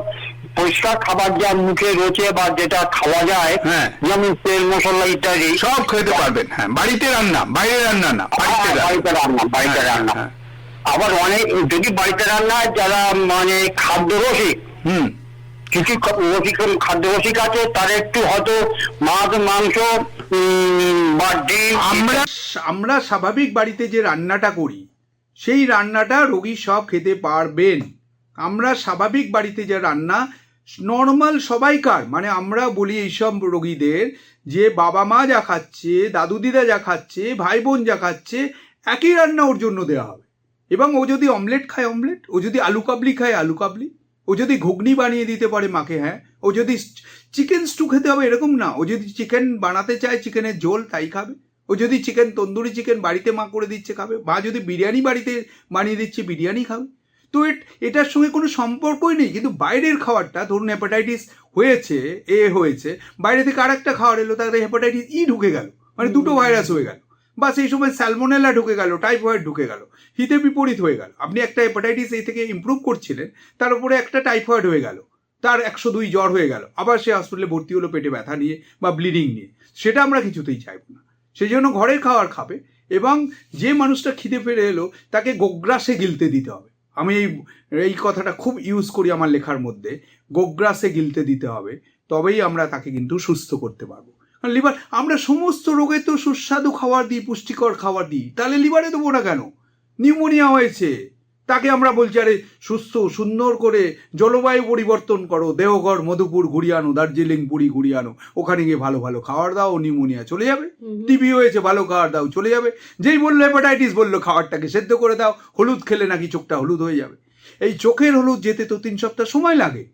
পরিষ্কার খাবার যা মুখে রয়েছে বা যেটা খাওয়া যায়, যেমন তেল মশলা ইত্যাদি সব খেতে পারবেন। হ্যাঁ, বাড়িতে রান্না, বাইরে রান্না না, বাড়িতে রান্না। আবার অনেক যদি বাড়িতে রান্না যারা মানে খাদ্য রসিক, কিছু খাদ্য রসিক আছে, তার একটু হয়তো মাছ মাংস বা ডিম। আমরা স্বাভাবিক বাড়িতে যে রান্নাটা করি সেই রান্নাটা রোগী সব খেতে পারবেন। আমরা স্বাভাবিক বাড়িতে যে রান্না নর্মাল সবাইকার, মানে আমরা বলি এইসব রোগীদের যে বাবা মা যা খাচ্ছে, দাদু দিদা যা খাচ্ছে, ভাই বোন যা খাচ্ছে, একই রান্না ওর জন্য দেওয়া হবে। এবং ও যদি অমলেট খায় অমলেট, ও যদি আলু কাবলি খায় আলু কাবলি, ও যদি ঘুগনি বানিয়ে দিতে পারে মাকে, হ্যাঁ, ও যদি চিকেন স্টু খেতে হবে এরকম না, ও যদি চিকেন বানাতে চায় চিকেনের ঝোল তাই খাবে, ও যদি চিকেন তন্দুরি চিকেন বাড়িতে মা করে দিচ্ছে খাবে, বা যদি বিরিয়ানি বাড়িতে বানিয়ে দিচ্ছে বিরিয়ানি খাবে। তো এটার সঙ্গে কোনো সম্পর্কই নেই। কিন্তু বাইরের খাবারটা, ধরুন হেপাটাইটিস হয়েছে, হয়েছে, বাইরে থেকে আর একটা খাবার এলো, তাতে হেপাটাইটিস ঢুকে গেল, মানে দুটো ভাইরাস হয়ে গেল, বা সেই সময় স্যালমোনেলা ঢুকে গেল, টাইফয়েড ঢুকে গেল, হিতে বিপরীত হয়ে গেল। আপনি একটা হেপাটাইটিস থেকে ইমপ্রুভ করছিলেন, তার উপরে একটা টাইফয়েড হয়ে গেল, তার 102 জ্বর হয়ে গেল, আবার সে হসপিটালে ভর্তি হলো পেটে ব্যথা নিয়ে বা ব্লিডিং নিয়ে। সেটা আমরা কিছুতেই চাইব না। সেই জন্য ঘরের খাবার খাবে, এবং যে মানুষটা খিদে ফেরে এলো তাকে গোগ্রাসে গিলতে দিতে হবে। আমি এই কথাটা খুব ইউজ করি আমার লেখার মধ্যে, গোগ্রাসে গিলতে দিতে হবে, তবেই আমরা তাকে কিন্তু সুস্থ করতে পারবো। লিভার, আমরা সমস্ত রোগে তো সুস্বাদু খাবার দিই, পুষ্টিকর খাবার দিই, তাহলে লিভারে দেবো না কেন? নিউমোনিয়া হয়েছে, তাকে আমরা বলছি আরে সুস্থ সুন্দর করে জলবায়ু পরিবর্তন করো, দেওঘর মধুপুর ঘুরিয়ে আনো, দার্জিলিং পুরী ঘুরিয়ে আনো, ওখানে গিয়ে ভালো ভালো খাবার দাও, নিউমোনিয়া চলে যাবে। টিবি হয়েছে, ভালো খাবার দাও, চলে যাবে। যেই বললো হেপাটাইটিস, বললো খাবারটাকে সেদ্ধ করে দাও, হলুদ খেলে নাকি চোখটা হলুদ হয়ে যাবে। এই চোখের হলুদ যেতে তো 3 সপ্তাহ সময় লাগে।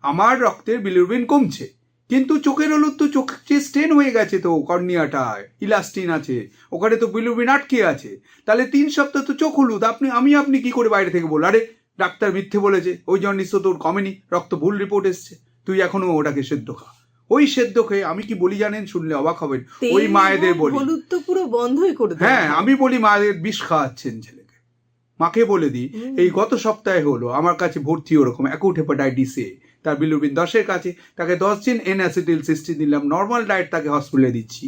আমার রক্তের বিলিরুবিন কমছে, কিন্তু চোখের হলুদ তো চোখ যে স্টেন হয়ে গেছে, তো কর্নিয়াটায় ইলাস্টিন আছে, ওখানে তো বিলিরুবিন আটকে আছে, তাহলে 3 সপ্তাহ তো চোখ হলুদ। আপনি কি করে বাইরে থেকে বল, আরে ডাক্তার মিথ্যে বলেছে, ওই জন্ডিস তো তোর কমেনি, রক্ত ভুল রিপোর্ট এসছে, তুই এখনো ওটাকে সেদ্ধ খা। ওই সেদ্ধ খেয়ে আমি কি বলি জানেন, শুনলে অবাক হবেন, ওই মায়েদের বলি, হলুদ তো পুরো বন্ধই করে দেয়। হ্যাঁ, আমি বলি মায়েদের বিষ খাওয়াচ্ছেন ছেলেকে। মাকে বলে দিই, এই গত সপ্তাহে হলো আমার কাছে ভর্তি ওরকম অ্যাকুট হেপাটাইটিসে, তার বিলিরুবিন 10-এর কাছে, তাকে 10 দিন N-অ্যাসিটিলসিস্টিন দিলাম, নর্মাল ডায়েট তাকে হসপিটালে দিচ্ছি,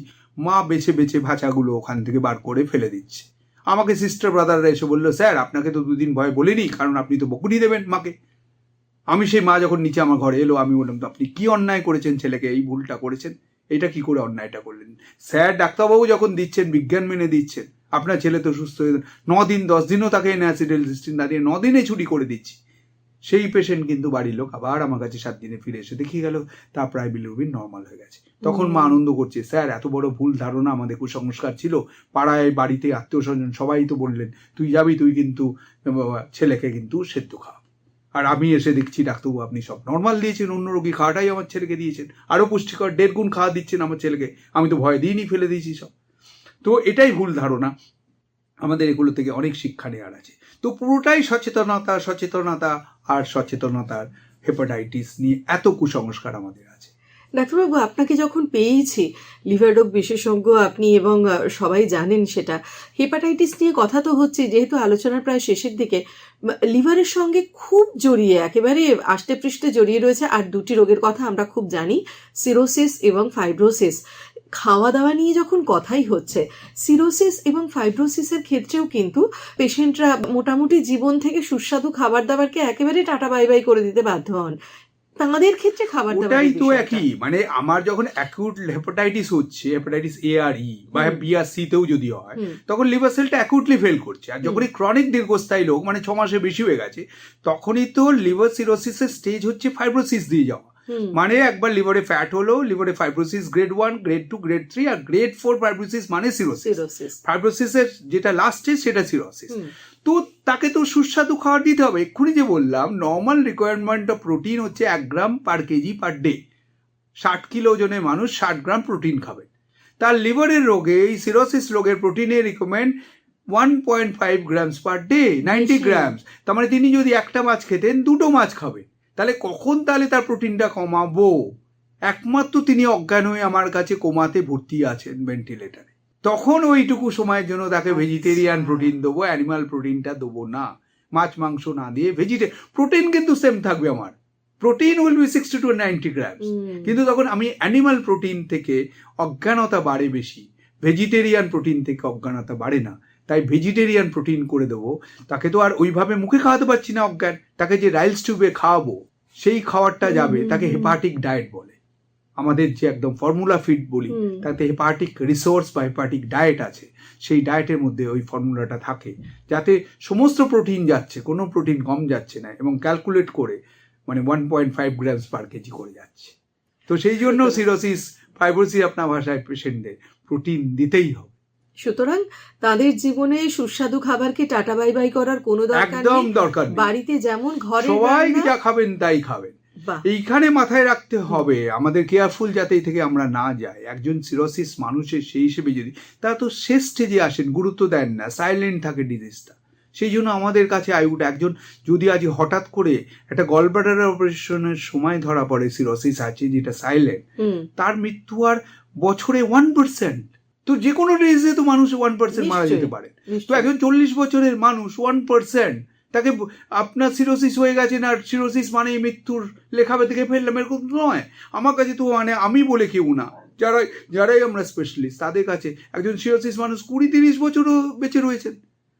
মা বেছে বেছে ভাষাগুলো ওখান থেকে বার করে ফেলে দিচ্ছে। আমাকে সিস্টার ব্রাদাররা এসে বললো, স্যার আপনাকে তো 2 দিন ভয় বলিনি, কারণ আপনি তো বকুনি দেবেন মাকে। আমি সেই মা যখন নিচে আমার ঘরে এলো, আমি বললাম, তো আপনি কি অন্যায় করেছেন ছেলেকে, এই ভুলটা করেছেন, এটা কি করে অন্যায়টা করলেন? স্যার ডাক্তারবাবু যখন দিচ্ছেন, বিজ্ঞান মেনে দিচ্ছেন, আপনার ছেলে তো সুস্থ হয়ে 9 দিন 10 দিনও তাকে N-অ্যাসিটিলসিস্টিন দাঁড়িয়ে 9 দিনে ছুটি করে দিচ্ছি। সেই পেশেন্ট কিন্তু বাড়ির লোক আবার আমার কাছে 7 দিনে ফিরে এসে দেখিয়ে গেল তার প্রায় বিলিরুবিন নর্মাল হয়ে গেছে। তখন মা আনন্দ করছে, স্যার এত বড় ভুল ধারণা, আমাদের কুসংস্কার ছিল, পাড়ায় বাড়িতে আত্মীয় স্বজন সবাই তো বললেন তুই যাবি, তুই কিন্তু ছেলেকে কিন্তু সেদ্ধ খাওয়া। আর আমি এসে দেখছি ডাক্তারবাবু আপনি সব নর্মাল দিয়েছেন, অন্য রোগী খাওয়াটাই আমার ছেলেকে দিয়েছেন, আরও পুষ্টিকর 1.5 গুণ খাওয়া দিচ্ছেন আমার ছেলেকে, আমি তো ভয় দিইনি, ফেলে দিয়েছি সব। তো এটাই ভুল ধারণা, আমাদের এগুলো থেকে অনেক শিক্ষা নেওয়ার আছে। তো পুরোটাই সচেতনতার হেপাটাইটিস নিয়ে এত কুসংস্কার আমাদের আছে। ডাক্তারবাবু, আপনাকে যখন পেয়েছি, লিভার রোগ বিশেষজ্ঞ আপনি, এবং সবাই জানেন সেটা, হেপাটাইটিস নিয়ে কথা তো হচ্ছে, যেহেতু আলোচনার প্রায় শেষের দিকে, লিভারের সঙ্গে খুব জড়িয়ে, একেবারে আষ্টে পৃষ্ঠে জড়িয়ে রয়েছে আর 2টি রোগের কথা আমরা খুব জানি, সিরোসিস এবং ফাইব্রোসিস। খাওয়া দাওয়া নিয়ে যখন কথাই হচ্ছে, সিরোসিস এবং ফাইব্রোসিসের ক্ষেত্রেও কিন্তু পেশেন্টরা মোটামুটি জীবন থেকে সুস্বাদু খাবার দাবারকে একেবারে টাটা বাই বাই করে দিতে বাধ্য হন। তাদের ক্ষেত্রে খাবার দাবার ওটাই তো একই, মানে আমার যখন অ্যাকিউট হেপাটাইটিস হচ্ছে, হেপাটাইটিস A আর E বা B আর C তেও যদি হয়, তখন লিভার সেলটা অ্যাকিউটলি ফেল করছে। আর যখনই ক্রনিক দীর্ঘস্থায়ী রোগ, মানে 6 মাসে বেশি হয়ে গেছে, তখনই তো লিভার সিরোসিসের স্টেজ হচ্ছে ফাইব্রোসিস দিয়ে যাওয়া। মানে একবার লিভারে ফ্যাট হলো, লিভারে ফাইব্রোসিস গ্রেড 1, গ্রেড 2, গ্রেড 3 আর গ্রেড 4 ফাইব্রোসিস মানে সিরোসিস। ফাইব্রোসিসের যেটা লাস্ট স্টেজ সেটা সিরোসিস। তো তাকে তো সুস্বাদু খাবার দিতে হবে। এক্ষুনি যে বললাম, নর্মাল রিকোয়ারমেন্ট অফ প্রোটিন হচ্ছে 1 গ্রাম পার কেজি পার ডে। 60 কিলো ওজনের মানুষ 60 গ্রাম প্রোটিন খাবে। তার লিভারের রোগে, এই সিরোসিস রোগের প্রোটিনের requirement 1.5 grams per day, 90 grams. তার মানে তিনি যদি একটা মাছ খেতেন, 2টো মাছ খাবে। তাহলে কখন তাহলে তার প্রোটিনটা কমাবো? একমাত্র তিনি অজ্ঞান হয়ে আমার কাছে কোমাতে ভর্তি আছেন ভেন্টিলেটারে, তখন ওইটুকু সময়ের জন্য তাকে ভেজিটেরিয়ান প্রোটিন দেবো, অ্যানিমাল প্রোটিনটা দেবো না। মাছ মাংস না দিয়ে প্রোটিন কিন্তু সেম থাকবে, আমার protein will be 60 to 90 grams. কিন্তু তখন আমি অ্যানিমাল প্রোটিন থেকে অজ্ঞানতা বাড়ে বেশি, ভেজিটেরিয়ান প্রোটিন থেকে অজ্ঞানতা বাড়ে না। তাই ভেজিটেরিয়ান প্রোটিন করে দেবো। তাকে তো আর ওইভাবে মুখে খাওয়াতে পারছি না অজ্ঞান, তাকে যে রাইলস টিউবে খাওয়াবো সেই খাবারটা যাবে, তাকে হেপাটিক ডায়েট বলে। আমাদের যে একদম ফর্মুলা ফিড বলি, তাতে হেপাটিক রিসোর্স বা হেপাটিক ডায়েট আছে, সেই ডায়েটের মধ্যে ওই ফর্মুলাটা থাকে, যাতে সমস্ত প্রোটিন যাচ্ছে, কোনো প্রোটিন কম যাচ্ছে না, এবং ক্যালকুলেট করে মানে 1.5 গ্রামস পার কেজি করে যাচ্ছে। তো সেই জন্য সিরোসিস ফাইব্রোসিস আপনার ভাষায় পেশেন্টদের প্রোটিন দিতেই হবে। সুতরাং তাদের জীবনে সুস্বাদু খাবারকে টাটা বাই বাই করার কোনো দরকার একদম নেই। দরকার নেই। বাড়িতে যেমন ঘরে সবাই যা খাবেন তাই খাবেন। এইখানে মাথায় রাখতে হবে আমাদের কেয়ারফুল যাতে এই থেকে আমরা না যাই। একজন সিরোসিস মানুষের সেই হিসেবে যদি তারা তো শেষ স্টেজে আসেন, গুরুত্ব দেন না, সাইলেন্ট থাকে ডিজিজটা। সেই জন্য আমাদের কাছে একজন যদি আজ হঠাৎ করে একটা গলব্লাডার অপারেশনের সময় ধরা পড়ে সিরোসিস আছে যেটা সাইলেন্ট, তার মৃত্যু আর বছরে 1%। তো যে কোনো ডিজিজে তো মানুষ 1% মারা যেতে পারে। তো একজন 40 বছরের মানুষ 1%, তাকে আপনার সিরোসিস হয়ে গেছে না, সিরোসিস মানে মৃত্যুর লেখা দেখে ফেললাম এরকম নয়। আমার কাছে তো মানে আমি বলে কেউ না, যারাই আমরা স্পেশালিস্ট তাদের কাছে একজন সিরোসিস মানুষ 20-30 বছরও বেঁচে রয়েছেন।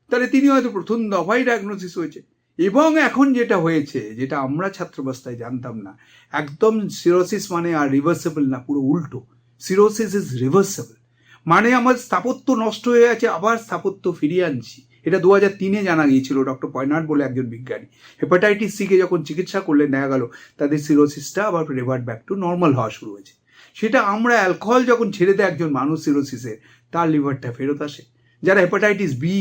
তাহলে তিনি হয়তো প্রথম দফাই ডায়াগনোসিস হয়েছে। এবং এখন যেটা হয়েছে, যেটা আমরা ছাত্রাবস্থায় জানতাম না, একদম সিরোসিস মানে আর রিভার্সেবল না, পুরো উল্টো। সিরোসিস ইজ রিভার্সেবল, মানে আমার স্থাপত্য নষ্ট হয়ে গেছে, আবার স্থাপত্য ফিরিয়ে আনছি। এটা 2003-এ জানা গিয়েছিল। ডক্টর পয়নার্ড বলে একজন বিজ্ঞানী হেপাটাইটিস সিকে যখন চিকিৎসা করলেন, দেখা গেল তাদের সিরোসিসটা আবার রিভার্ট ব্যাক টু নর্মাল হওয়া শুরু হয়েছে। সেটা আমরা অ্যালকোহল যখন ছেড়ে দেয় একজন মানুষ সিরোসিসে, তার লিভারটা ফেরত আসে। যারা হেপাটাইটিস বি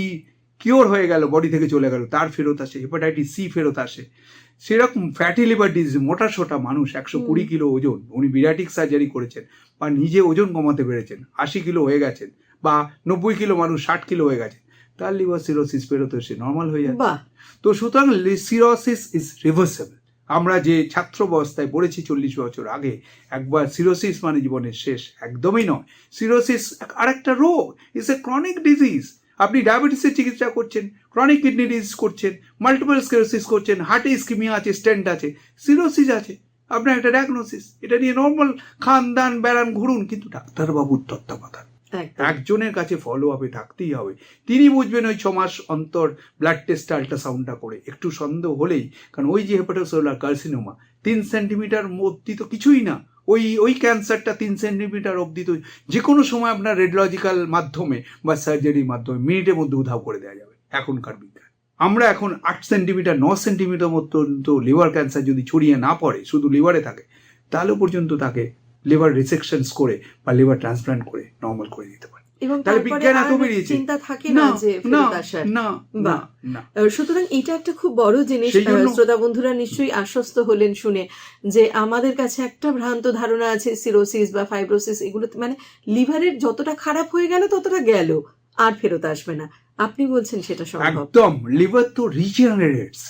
কিওর হয়ে গেল, বডি থেকে চলে গেল, তার ফেরত আসে। হেপাটাইটিস সি ফেরত আসে। সেরকম ফ্যাটি লিভার ডিজিজ, মোটা সোটা মানুষ 120 কিলো ওজন, উনি বিরাটিক সার্জারি করেছেন বা নিজে ওজন কমাতে পেরেছেন, 80 কিলো হয়ে গেছেন, বা 90 কিলো মানুষ 60 কিলো হয়ে গেছে, তার লিভার সিরোসিস ফেরত এসে নর্মাল হয়ে যাচ্ছে। তো সুতরাং সিরোসিস ইজ রিভার্সেবল। আমরা যে ছাত্র অবস্থায় পড়েছি 40 বছর আগে, একবার সিরোসিস মানে জীবনের শেষ, একদমই নয়। সিরোসিস আরেকটা রোগ, ইটস এ ক্রনিক ডিজিজ। আপনি ডায়াবেটিসের চিকিৎসা করছেন, ক্রনিক কিডনি ডিজিজ করছেন, মাল্টিপল স্ক্লেরোসিস করছেন, হার্টে ইসকিমিয়া আছে, স্টেন্ট আছে, সিরোসিস আছে, আপনার একটা ডায়াগনোসিস। এটা নিয়ে নর্মাল খান দান বেড়ান ঘুরুন, কিন্তু ডাক্তারবাবুর তত্ত্বাবধান একজনের কাছে ফলো আপে থাকতেই হবে। তিনি বুঝবেন ওই 6 মাস অন্তর ব্লাড টেস্ট আল্ট্রাসাউন্ডটা করে, একটু সন্দেহ হলেই, কারণ ওই যে হেপাটোসেলুলার কার্সিনোমা 3 সেন্টিমিটার অব্দি তো কিছুই না, ওই ক্যান্সারটা 3 সেন্টিমিটার অব্দি তো যে কোনো সময় আপনার রেডিওলজিক্যাল মাধ্যমে বা সার্জারির মাধ্যমে মিনিটের মধ্যে উধাও করে দেওয়া যাবে এখনকার বিজ্ঞান। আমরা এখন 8 সেন্টিমিটার 9 সেন্টিমিটার মতো লিভার ক্যান্সার যদি ছড়িয়ে না পড়ে, শুধু লিভারে থাকে, তাহলে পর্যন্ত তাকে লিভার রিসেকশনস করে বা লিভার ট্রান্সপ্লান্ট করে নর্মাল করে দিতে পারে। তাহলে বিজ্ঞান এত বেরিয়েছে, চিন্তা থাকে না যে ফেরত আসার। না। সুতরাং এটা একটা খুব বড় জিনিস। শ্রোতা বন্ধুরা নিশ্চয়ই আশ্বস্ত হলেন শুনে যে আমাদের কাছে একটা ভ্রান্ত ধারণা আছে সিরোসিস বা ফাইব্রোসিস এগুলো মানে লিভারের যতটা খারাপ হয়ে গেল ততটা গেল, আর ফেরত আসবে না। আপনি বলছেন সেটা সম্ভব? একদম। লিভার তো রিজেনারেটস,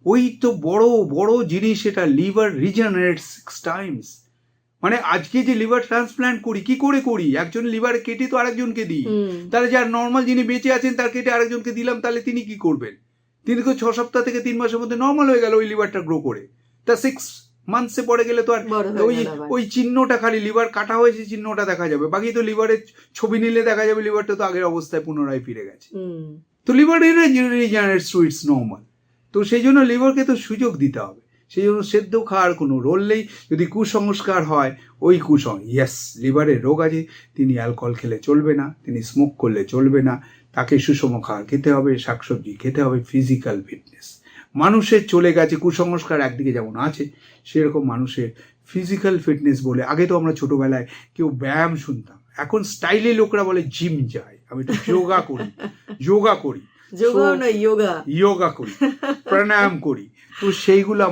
ওই তো বড় বড় জিনিস। এটা লিভার রিজেনারেটস 6 টাইমস। মানে আজকে যে লিভার ট্রান্সপ্লান্ট করি, কি করে করি? একজন লিভার কেটে তো আরেকজনকে দিই। তাহলে যার নর্মাল যিনি বেঁচে আছেন তার কেটে আরেকজনকে দিলাম, তাহলে তিনি কি করবেন? তিনি তো 6 সপ্তাহ থেকে 3 মাসের মধ্যে নর্মাল হয়ে গেল ওই লিভারটা গ্রো করে। তা 6 মান্থসে পরে গেলে তো আর ওই চিহ্নটা, খালি লিভার কাটা হয়েছে চিহ্নটা দেখা যাবে, বাকি তো লিভারের ছবি নিলে দেখা যাবে লিভারটা তো আগের অবস্থায় পুনরায় ফিরে গেছে। তো লিভার রিজেনারেটস টু ইটস নর্মাল। তো সেই জন্য লিভারকে তো সুযোগ দিতে হবে। সেই জন্য সেদ্ধ খাওয়ার কোনো রোল নেই। যদি কুসংস্কার হয়, ওই ইয়েস লিভারের রোগ আছে, তিনি অ্যালকোহল খেলে চলবে না, তিনি স্মোক করলে চলবে না, তাকে সুষম খাবার খেতে হবে, শাকসবজি খেতে হবে, ফিজিক্যাল ফিটনেস। মানুষের চলে গেছে কুসংস্কার একদিকে যেমন আছে, সেরকম মানুষের ফিজিক্যাল ফিটনেস বলে, আগে তো আমরা ছোটবেলায় কেউ ব্যায়াম শুনতাম, এখন স্টাইলে লোকরা বলে জিম যায়, আমি একটু যোগা করি, যোগা করি, প্রাণায়াম করি। তো সেইগুলো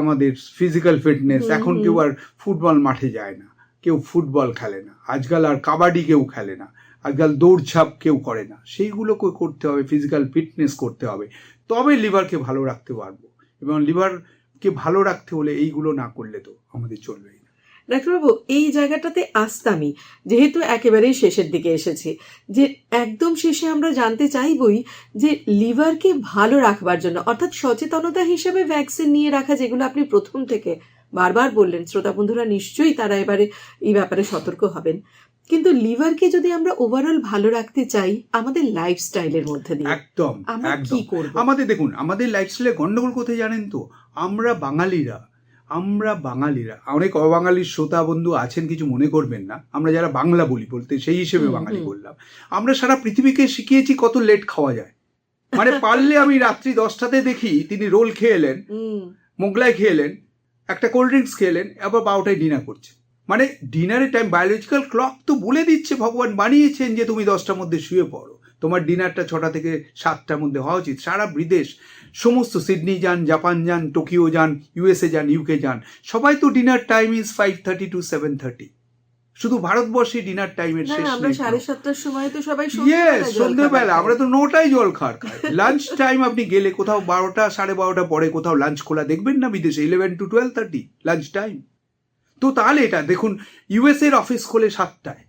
আমাদের ফিজিক্যাল ফিটনেস। এখন কেউ আর ফুটবল মাঠে যায় না, কেউ ফুটবল খেলে না আজকাল, আর কাবাডি কেউ খেলে না আজকাল, দৌড়ঝাঁপ কেউ করে না। সেইগুলোকে করতে হবে, ফিজিক্যাল ফিটনেস করতে হবে, তবে লিভারকে ভালো রাখতে পারবো। এবং লিভারকে ভালো রাখতে হলে এইগুলো না করলে তো আমাদের চলবেই না। ডাক্তারবাবু, এই জায়গাটাতে আসতামই, যেহেতু একেবারেই শেষের দিকে এসেছি, যে একদম শেষে আমরা জানতে চাইবই যে লিভারকে ভালো রাখবার জন্য, অর্থাৎ সচেতনতা হিসেবে ভ্যাকসিন নিয়ে রাখা, যেগুলো আপনি প্রথম থেকে বারবার বললেন, শ্রোতা বন্ধুরা নিশ্চয়ই তারা এবারে এই ব্যাপারে সতর্ক হবেন। কিন্তু লিভারকে যদি আমরা ওভারঅল ভালো রাখতে চাই আমাদের লাইফস্টাইলের মধ্যে দিয়ে, একদম কি করব? আমাদের দেখুন, আমাদের লাইফস্টাইলে গন্ডগোল কোথায় জানেন তো? আমরা বাঙালিরা, অনেক অবাঙালির শ্রোতা বন্ধু আছেন, কিছু মনে করবেন না, আমরা যারা বাংলা বলতে সেই হিসেবে বাঙালি বললাম। আমরা সারা পৃথিবীকে শিখিয়েছি কত লেট খাওয়া যায়। মানে পারলে আমি রাত্রি 10টাতে দেখি তিনি রোল খেয়ে এলেন, মোগলাই খেলেন, একটা কোল্ড ড্রিঙ্কস খেলেন, আবার 12টায় ডিনার করছেন। মানে ডিনারের টাইম বায়োলজিক্যাল ক্লক তো বলে দিচ্ছে, ভগবান বানিয়েছেন যে তুমি 10টার মধ্যে শুয়ে পড়ো, তোমার ডিনারটা 6টা থেকে 7টার মধ্যে হওয়া উচিত। সারা বিদেশ, সমস্ত সিডনি যান, জাপান যান, টোকিও যান, ইউএসএ যান, ইউকে যান, সবাই তো ডিনার টাইম ইজ 5:30 to 7:30। শুধু ভারতবর্ষে ডিনার টাইমের শেষ আমরা নেই। 7:30টার সময় তো সবাই সন্ধ্যেবেলা আমরা তো 9টায় জল খাওয়ার খাই। লাঞ্চ টাইম আপনি গেলে কোথাও 12টা 12:30 পরে কোথাও লাঞ্চ খোলা দেখবেন না বিদেশে, 11 to 12:30 লাঞ্চ টাইম। তো তাহলে এটা দেখুন, ইউএস এর অফিস খোলে 7টায়,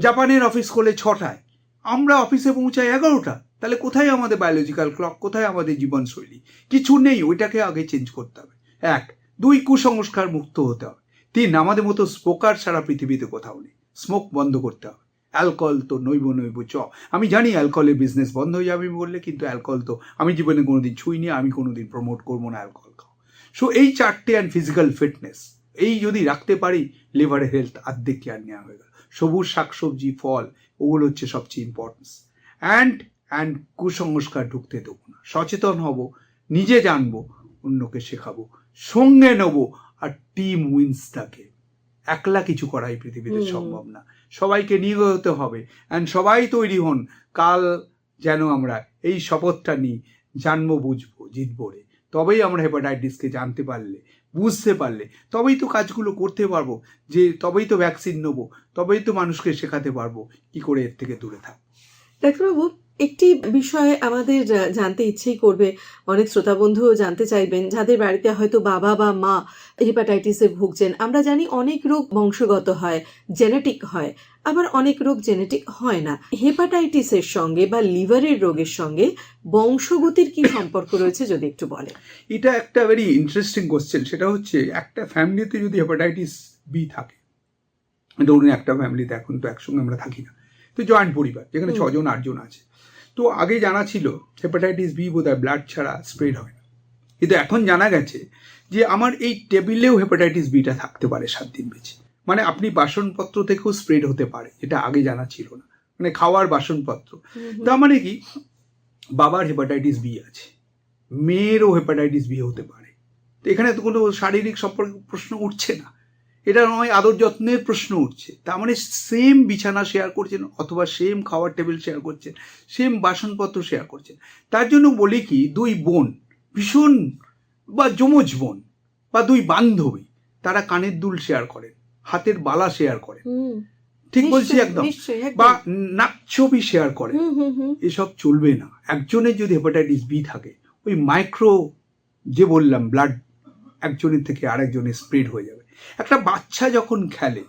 জাপানের অফিস খোলে 6টায়, আমরা অফিসে পৌঁছাই 11টা। তাহলে কোথায় আমাদের বায়োলজিক্যাল ক্লক, কোথায় আমাদের জীবনশৈলী? কিছু নেই, ওইটাকে আগে চেঞ্জ করতে হবে। 1, 2 কুসংস্কার মুক্ত হতে হবে। 3, আমাদের মতো স্মোকার সারা পৃথিবীতে কোথাও নেই, স্মোক বন্ধ করতে হবে। অ্যালকোহল তো নইব আমি জানি অ্যালকোহলের বিজনেস বন্ধ হয়ে যাবে বললে, কিন্তু অ্যালকোহল তো আমি জীবনে কোনোদিন ছুঁইনি, আমি কোনোদিন প্রমোট করবো না অ্যালকোহল খাও। সো এই 4টে অ্যান্ড ফিজিক্যাল ফিটনেস এই যদি রাখতে পারি, লিভারের হেলথ অর্ধেক কেয়ার নেওয়া হয়ে গেল। সবুজ শাকসবজি, ফল, ওগুলো হচ্ছে সবচেয়ে ইম্পর্টেন্স। অ্যান্ড কুসংস্কার ঢুকতে দেবো না, সচেতন হব, নিজে জানবো, অন্যকে শেখাবো, সঙ্গে নেবো, আর টিম উইন্স থাকে। একলা কিছু করাই পৃথিবীতে সম্ভব না, সবাইকে নিয়ে হতে হবে। অ্যান্ড সবাই তৈরি হন, কাল যেন আমরা এই শপথটা নিই, জানবো, বুঝবো, জিতবো রে। তবেই আমরা হেপাটাইটিসকে জানতে পারলে, বুঝতে পারলে, তবেই তো কাজগুলো করতে পারবো, যে তবেই তো ভ্যাকসিন নেবো, তবেই তো মানুষকে শেখাতে পারবো কি করে এর থেকে দূরে থাকবো। ডাক্তারবাবু, একটি বিষয়ে আমাদের জানতে ইচ্ছেই করবে, অনেক শ্রোতা বন্ধুও জানতে চাইবেন, যাদের বাড়িতে হয়তো বাবা বা মা হেপাটাইটিসে ভুগছেন। আমরা জানি অনেক রোগ বংশগত হয়, জেনেটিক হয়, আবার অনেক রোগ জেনেটিক হয় না। হেপাটাইটিসের সঙ্গে বা লিভারের রোগের সঙ্গে বংশগতির কি সম্পর্ক রয়েছে, যদি একটু বলেন। এটা একটা ভেরি ইন্টারেস্টিং কোশ্চেন। সেটা হচ্ছে, একটা ফ্যামিলিতে যদি হেপাটাইটিস বি থাকে, ধরুন একটা ফ্যামিলিতে, এখন তো একসঙ্গে আমরা থাকি না, তো জয়েন্ট পরিবার, যেখানে 6 জন 8 জন আছে। তো আগে জানা ছিল হেপাটাইটিস বি বোধহয় ব্লাড ছাড়া স্প্রেড হয় না, কিন্তু এখন জানা গেছে যে আমার এই টেবিলেও হেপাটাইটিস বিটা থাকতে পারে 7 দিন বেঁচে। মানে আপনি বাসনপত্র থেকেও স্প্রেড হতে পারে, এটা আগে জানা ছিল না, মানে খাওয়ার বাসনপত্র। তার মানে কি, বাবার হেপাটাইটিস বি আছে, মেয়েরও হেপাটাইটিস বি হতে পারে। তো এখানে তো কোনো শারীরিক সম্পর্ক প্রশ্ন উঠছে না, এটা নয় আদর যত্নের প্রশ্ন উঠছে। তার মানে সেম বিছানা শেয়ার করছেন, অথবা সেম খাওয়ার টেবিল শেয়ার করছেন, সেম বাসনপত্র শেয়ার করছেন। তার জন্য বলি কি, 2 বোন ভীষণ, বা যমজ বোন, বা 2 বান্ধবী, তারা কানের দুল শেয়ার করেন, হাতের বালা শেয়ার করেন, ঠিক বলছি একদম, বা নাকছবি শেয়ার করেন, এসব চলবে না। একজনের যদি হেপাটাইটিস বি থাকে, ওই মাইক্রো যে বললাম ব্লাড একজনের থেকে আরেকজনের স্প্রেড হয়ে যাবে। একটা বাচ্চা যখন খেলে,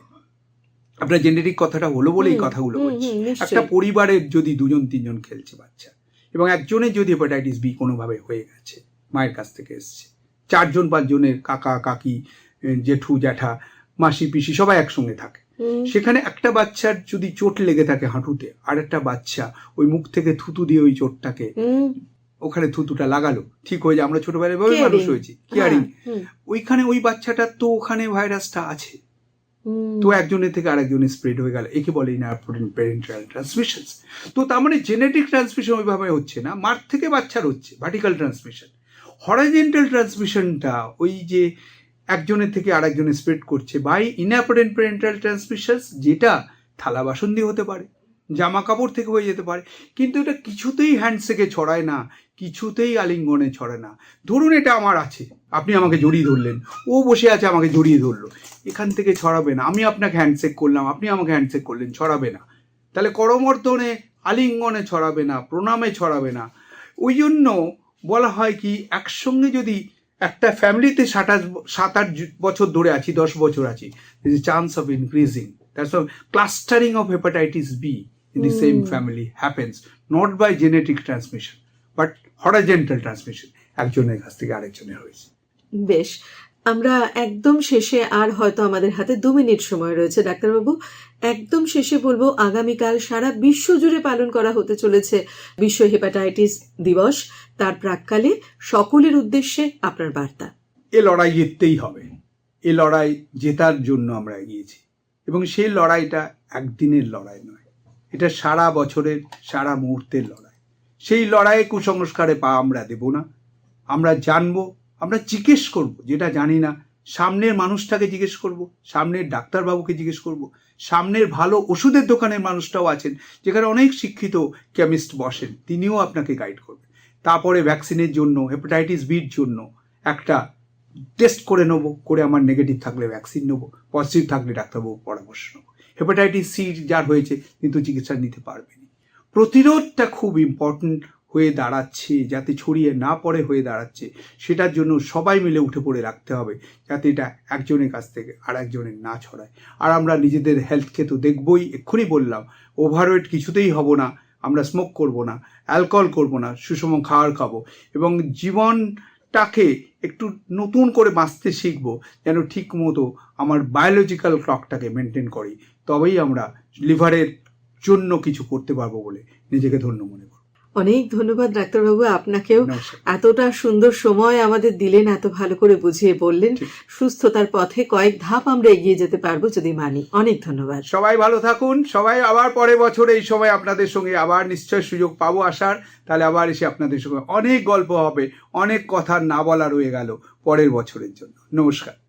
আপনার জেনেটিক কথাটা হলো বলে এই কথাগুলো বলছি, একটা পরিবারের যদি 2 জন 3 জন খেলছে বাচ্চা, এবং একজনের যদি হেপাটাইটিস বি কোনোভাবে হয়ে গেছে, মায়ের কাছ থেকে এসছে, 4 জন 5 জনের কাকা কাকি, জেঠু জ্যাঠা, মাসি পিসি সবাই একসঙ্গে থাকে, সেখানে একটা বাচ্চার যদি চোট লেগে থাকে হাঁটুতে, আর একটা বাচ্চা ওই মুখ থেকে থুতু দিয়ে ওই চোটটাকে, ওখানে থুতুটা লাগালো, ঠিক হয়ে যায়। আমরা ছোটবেলায় ভাবে মানুষ হয়েছি, কেয়ারিং, ওইখানে ওই বাচ্চাটার তো ওখানে ভাইরাসটা আছে, তো একজনের থেকে আরেকজনের স্প্রেড হয়ে গেল, একে বলে প্যারেন্টাল ট্রান্সমিশন। তো তার মানে জেনেটিক ট্রান্সমিশন ওইভাবে হচ্ছে না, মার থেকে বাচ্চার হচ্ছে ভার্টিক্যাল ট্রান্সমিশন। হরাইজন্টাল ট্রান্সমিশনটা ওই যে একজনের থেকে আরেকজনের স্প্রেড করছে বাই ইনঅ্যাপারেন্ট প্যারেন্টাল ট্রান্সমিশন, যেটা থালা বাসন দিয়ে হতে পারে, জামা কাপড় থেকে হয়ে যেতে পারে, কিন্তু এটা কিছুতেই হ্যান্ডশেকে ছড়ায় না, কিছুতেই আলিঙ্গনে ছড়ায় না। ধরুন এটা আমার আছে, আপনি আমাকে জড়িয়ে ধরলেন, ও বসে আছে আমাকে জড়িয়ে ধরলো, এখান থেকে ছড়াবে না। আমি আপনাকে হ্যান্ডশেক করলাম, আপনি আমাকে হ্যান্ডশেক করলেন, ছড়াবে না। তাহলে করমর্দনে, আলিঙ্গনে ছড়াবে না, প্রণামে ছড়াবে না। ওই জন্য বলা হয় কি, একসঙ্গে যদি একটা ফ্যামিলিতে 7-8 বছর ধরে আছি, 10 বছর আছি, chance of increasing, that's clustering of hepatitis B in the same family happens not by genetic transmission but horizontal transmission, একজনের কাছ থেকে আরেকজনের হয়েছে। বেশ, আমরা একদম শেষে, আর হয়তো আমাদের হাতে 2 মিনিট সময় রয়েছে ডাক্তারবাবু, একদম শেষে বলবো, আগামীকাল সারা বিশ্ব জুড়ে পালন করা হতে চলেছে বিশ্ব হেপাটাইটিস দিবস। তার প্রাক্কালে সকলের উদ্দেশ্যে আপনার বার্তা। এ লড়াই জিততেই হবে, এ লড়াই জেতার জন্য আমরা এগিয়েছি, এবং সেই লড়াইটা একদিনের লড়াই নয়, এটা সারা বছরের সারা মুহূর্তের লড়াই। সেই লড়াইয়ে কুসংস্কারে পা আমরা দেব না, আমরা জানবো, আমরা জিজ্ঞেস করব, যেটা জানি না সামনের মানুষটাকে জিজ্ঞেস করব, সামনের ডাক্তারবাবুকে জিজ্ঞেস করব, সামনের ভালো ওষুধের দোকানের মানুষটাও আছেন যেখানে অনেক শিক্ষিত কেমিস্ট বসেন, তিনিও আপনাকে গাইড করবেন। তারপরে ভ্যাকসিনের জন্য, হেপাটাইটিস বির জন্য একটা টেস্ট করে নেবো, করে আমার নেগেটিভ থাকলে ভ্যাকসিন নেবো, পজিটিভ থাকলে ডাক্তারবাবু পরামর্শ নেবো। হেপাটাইটিস সি যার হয়েছে কিন্তু চিকিৎসা নিতে পারবেনি। প্রতিরোধটা খুব ইম্পর্টেন্ট হয়ে দাঁড়াচ্ছে, যাতে ছড়িয়ে না পড়ে হয়ে দাঁড়াচ্ছে, সেটার জন্য সবাই মিলে উঠে পড়ে রাখতে হবে যাতে এটা একজনের কাছ থেকে আর একজনের না ছড়ায়। আর আমরা নিজেদের হেলথকে তো দেখবই, এক্ষুনি বললাম ওভারওয়েট কিছুতেই হব না, আমরা স্মোক করব না, অ্যালকোহল করব না, সুষম খাবার খাবো এবং জীবনটাকে একটু নতুন করে বাঁচতে শিখবো, যেন ঠিক মতো আমার বায়োলজিক্যাল ক্লকটাকে মেনটেন করি। তবেই আমরা লিভারের জন্য কিছু করতে পারবো বলে নিজেকে ধন্য মনে করব। অনেক ধন্যবাদ ডাক্তারবাবু, আপনাকেও নমস্কার। এতটা সুন্দর সময় আমাদের দিলেন, এত ভালো করে বুঝিয়ে বললেন। ঠিক। সুস্থতার পথে কয়েক ধাপ আমরা এগিয়ে যেতে পারবো যদি মানি। অনেক ধন্যবাদ। সবাই ভালো থাকুন, সবাই আবার পরের বছর এই সময় আপনাদের সঙ্গে আবার নিশ্চয় সুযোগ পাবো আসার, তাহলে আবার এসে আপনাদের সঙ্গে অনেক গল্প হবে, অনেক কথা না বলা রয়ে গেল পরের বছরের জন্য। নমস্কার।